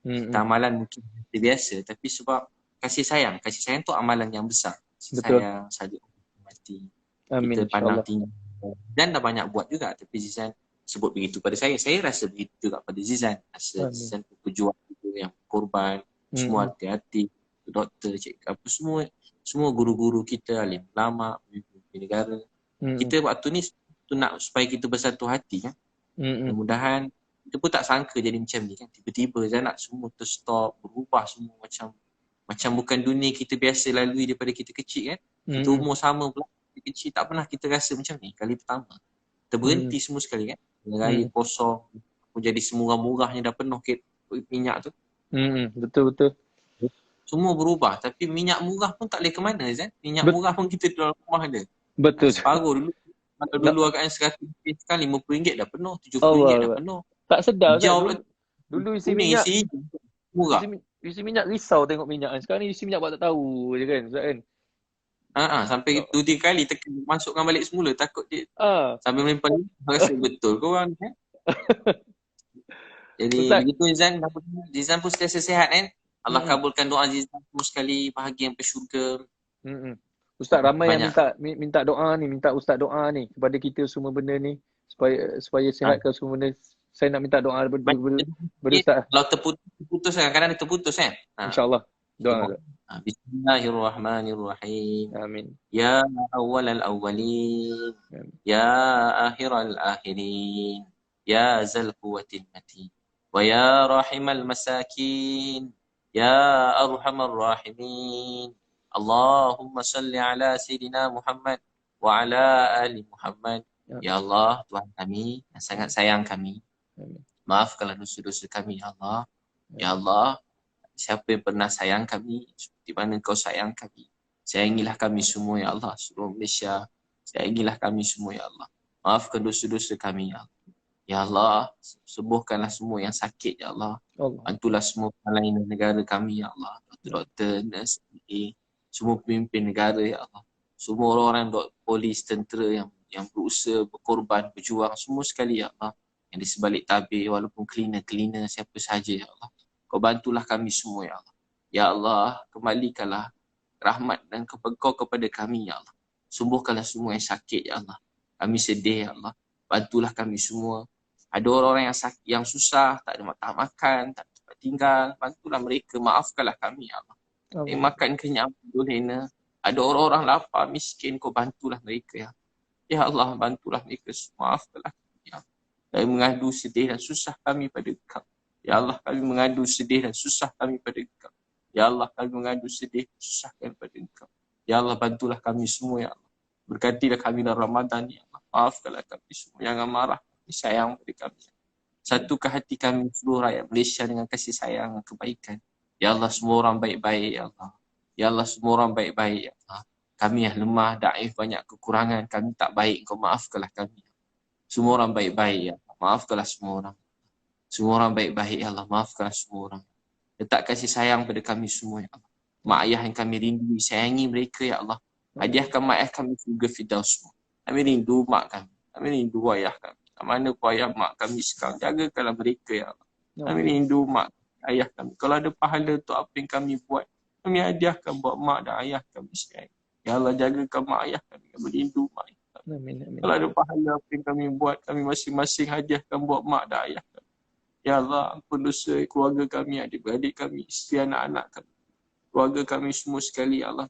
Kita amalan mungkin biasa, tapi sebab kasih sayang tu amalan yang besar. Kasih sayang, saling hormati, kita pandang tinggi. Dan dah banyak buat juga, tapi Zizan sebut begitu pada saya rasa begitu juga pada Zizan. Rasa Zizan pejuang yang korban, semua hati-hati, doktor, cikgu, apa semua guru-guru kita, alim ulama, pemimpin negara. Kita waktu ni nak supaya kita bersatu hati kan. Mudah-mudahan kita pun tak sangka jadi macam ni kan. Tiba-tiba nak semua terstop, berubah semua macam bukan dunia kita biasa lalui daripada kita kecil kan. Kita umur sama pula, kita kecil tak pernah kita rasa macam ni kali pertama. Terberhenti semua sekali kan. Raya kosong, jadi semurah-murahnya dah penuh minyak tu. Betul-betul. Semua berubah, tapi minyak murah pun tak boleh ke mana Zan. Minyak murah pun kita dalam rumah ada. Betul. Separuh dulu. Kalau dulu agaknya RM100 sekarang RM50 dah penuh, RM70 dah penuh. Tak sedar kan. Dulu isi minyak murah. Isi minyak risau tengok minyak. Sekarang ni isi minyak buat tak tahu je kan Ustaz kan. Sampai 2-3 kali masukkan balik semula, takut dia sampai melempar rasa betul korang kan. Jadi Ustaz, begitu Zizan pun sentiasa sihat kan. Allah kabulkan doa Zizan semua sekali, bahagia sampai syurga. Ustaz, ramai yang minta doa ni, minta Ustaz doa ni kepada kita semua benda ni supaya sihatkan semua benda. Saya nak minta doa Ustaz. Kalau terputus kadang-kadang terputus kan. InsyaAllah. Doa. Bismillahirrahmanirrahim. Amin. Ya awwalal awwalin. Ya akhiral akhirin. Ya zal quwwatil matin. Wa ya rahimal masakin. Ya arhamar rahimin. Allahumma salli ala Sayyidina Muhammad wa ala ali Muhammad. Ya Allah, Tuhan kami yang sangat sayang kami. Maafkanlah dosa-dosa kami, ya Allah. Ya Allah, siapa yang pernah sayang kami, seperti mana Kau sayang kami. Sayangilah kami semua, ya Allah. Seluruh Malaysia, sayangilah kami semua, ya Allah. Maafkan dosa-dosa kami, ya Allah. Ya Allah, sembuhkanlah semua yang sakit, ya Allah. Bantulah semua pelayan negara kami, ya Allah. Doktor, nurse, semua pemimpin negara, ya Allah. Semua orang-orang polis, tentera yang berusaha, berkorban, berjuang, semua sekali, ya Allah. Yang di sebalik tabir, walaupun cleaner, siapa sahaja, ya Allah. Kau bantulah kami semua, ya Allah. Ya Allah, kembalikanlah rahmat dan Kau kepada kami, ya Allah. Sembuhkanlah semua yang sakit, ya Allah. Kami sedih, ya Allah. Bantulah kami semua. Ada orang-orang yang susah, tak ada makan, tak ada tempat tinggal. Bantulah mereka, maafkanlah kami, ya Allah. Makan kenyang, boleh. Ada orang-orang lapar, miskin, Kau bantulah mereka, ya. Ya Allah, bantulah mereka, maafkanlah kami, ya. Kami mengadu sedih dan susah kami pada Kau. Ya Allah, kami mengadu sedih dan susah kami pada Engkau. Ya Allah, kami mengadu sedih dan susah kami pada Engkau. Ya Allah, bantulah kami semua, ya Allah. Berkatilah kami dalam Ramadan, ya Allah. Maafkanlah kami semua. Jangan marah, sayang pada kami. Satukan hati kami seluruh rakyat Malaysia dengan kasih sayang dan kebaikan. Ya Allah, semua orang baik-baik, ya Allah. Ya Allah, semua orang baik-baik, ya Allah. Kami yang lemah, daif, banyak kekurangan. Kami tak baik, Kau maafkanlah kami. Semua orang baik-baik, ya Allah. Maafkanlah semua orang. Semua orang baik-baik, ya Allah. Maafkanlah semua orang. Letak kasih sayang pada kami semua, ya Allah. Mak ayah yang kami rindu, sayangi mereka, ya Allah. Hadiahkan mak ayah kami surga firdaus. Kami rindu mak kami. Kami rindu ayah kami. Mana pun ayah mak kami sekarang, jagakanlah mereka, ya Allah. Kami rindu mak ayah kami. Kalau ada pahala untuk apa yang kami buat, kami hadiahkan buat mak dan ayah kami sekalian. Ya Allah, jagakan mak ayah kami. Kami rindu mak ayah kami. Amin. Kalau ada pahala apa yang kami buat, kami masing-masing hadiahkan buat mak dan ayah kami. Ya Allah, ampun dosa keluarga kami, adik-beradik kami, isteri anak-anak kami, keluarga kami semua sekali, ya Allah.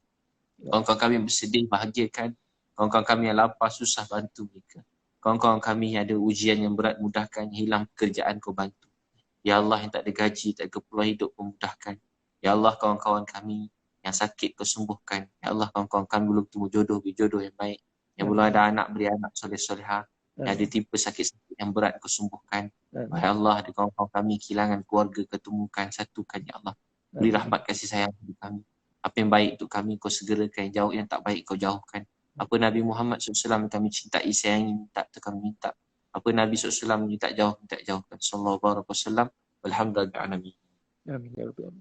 Kawan-kawan kami bersedih, bahagiakan. Kawan-kawan kami yang lapar, susah, bantu mereka. Kawan-kawan kami yang ada ujian yang berat, mudahkan. Hilang pekerjaan, Kau bantu. Ya Allah, yang tak ada gaji, tak ada keperluan hidup, Kau mudahkan. Ya Allah, kawan-kawan kami yang sakit, Kau sembuhkan. Ya Allah, kawan-kawan kami belum temu jodoh yang baik. Yang belum ada anak, beri anak soleh-solehah. Yang ada tipe sakit-sakit yang berat, Kau sembuhkan. Ya Allah, ada kawan-kawan kami kehilangan keluarga, ketemukan, satukan, ya Allah. Beri rahmat kasih sayang kepada kami. Apa yang baik untuk kami, Kau segerakan. Yang jauh, yang tak baik, Kau jauhkan. Apa Nabi Muhammad SAW kami cintai, sayangi, minta, kami minta. Apa Nabi SAW minta jauhkan. Sallallahu alaihi wasallam. Alhamdulillah. Amin. Amin. Terima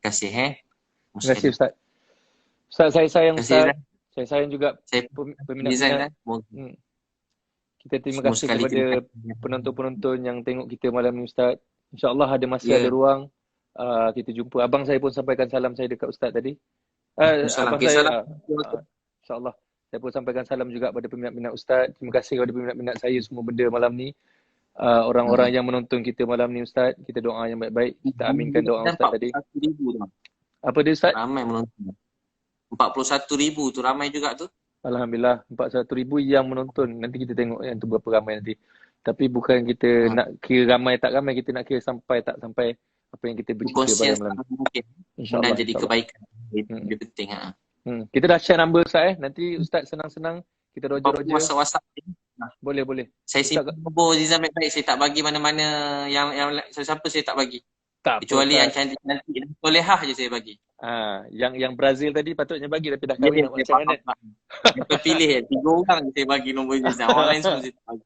kasih. Terima kasih Ustaz. Ustaz, saya sayang Ustaz. Saya sayang juga peminat-peminat. Kita terima kasih kepada penonton-penonton yang tengok kita malam ni Ustaz. InsyaAllah ada masa, ada ruang. Kita jumpa. Abang saya pun sampaikan salam saya dekat Ustaz tadi. Abang saya, InsyaAllah. Saya pun sampaikan salam juga kepada peminat-peminat Ustaz. Terima kasih kepada peminat-peminat saya semua benda malam ni. Orang-orang yang menonton kita malam ni Ustaz. Kita doa yang baik-baik. Kita aminkan doa Ustaz tadi. Apa dia Ustaz? Ramai menonton. 41,000 tu ramai juga tu. Alhamdulillah, 41,000 yang menonton. Nanti kita tengok yang tu berapa ramai nanti. Tapi bukan kita nak kira ramai tak ramai, kita nak kira sampai tak sampai apa yang kita bercerita pada malam ni. InsyaAllah. Jadi kebaikan. Lebih penting. Kita dah share number Ustaz Nanti Ustaz senang-senang kita roger-roger. WhatsApp. Boleh. Saya simpan nombor Zizan baik-baik. Saya tak bagi mana-mana yang siapa saya tak bagi. Tak kecuali yang cantik-cantik dan solehah je saya bagi. Yang Brazil tadi patutnya bagi tapi dah kahwin nak macam mana? Saya pilih 3 orang je saya bagi nombor Zizan. Orang lain semua saya tak bagi.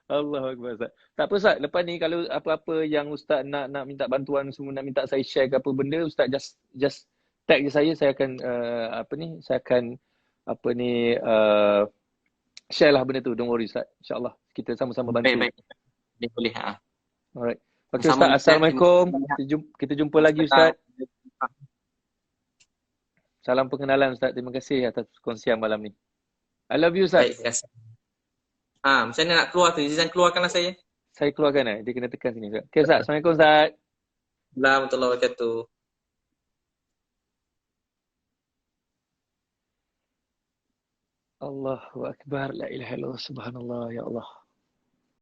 Allahu Akbar Ustaz. Tak apa Ustaz, lepas ni kalau apa-apa yang Ustaz nak minta bantuan semua, nak minta saya share ke apa benda, Ustaz just tag je saya akan saya akan share lah benda tu. Don't worry Ustaz. InsyaAllah kita sama-sama bantu. Baik. Ini boleh. Alright. Okay Ustaz, Assalamualaikum. Kita jumpa lagi Ustaz. Salam pengenalan Ustaz. Terima kasih atas perkongsian malam ni. I love you Ustaz. Baik, terima kasih. Macam mana nak keluar tu? Zizan keluarkanlah saya. Saya keluarkan Dia kena tekan sini Ustaz. Okay Ustaz, Assalamualaikum Ustaz. Assalamualaikum warahmatullahi wabarakatuh. Allahu Akbar. La ilaha illallah. Subhanallah. Ya Allah.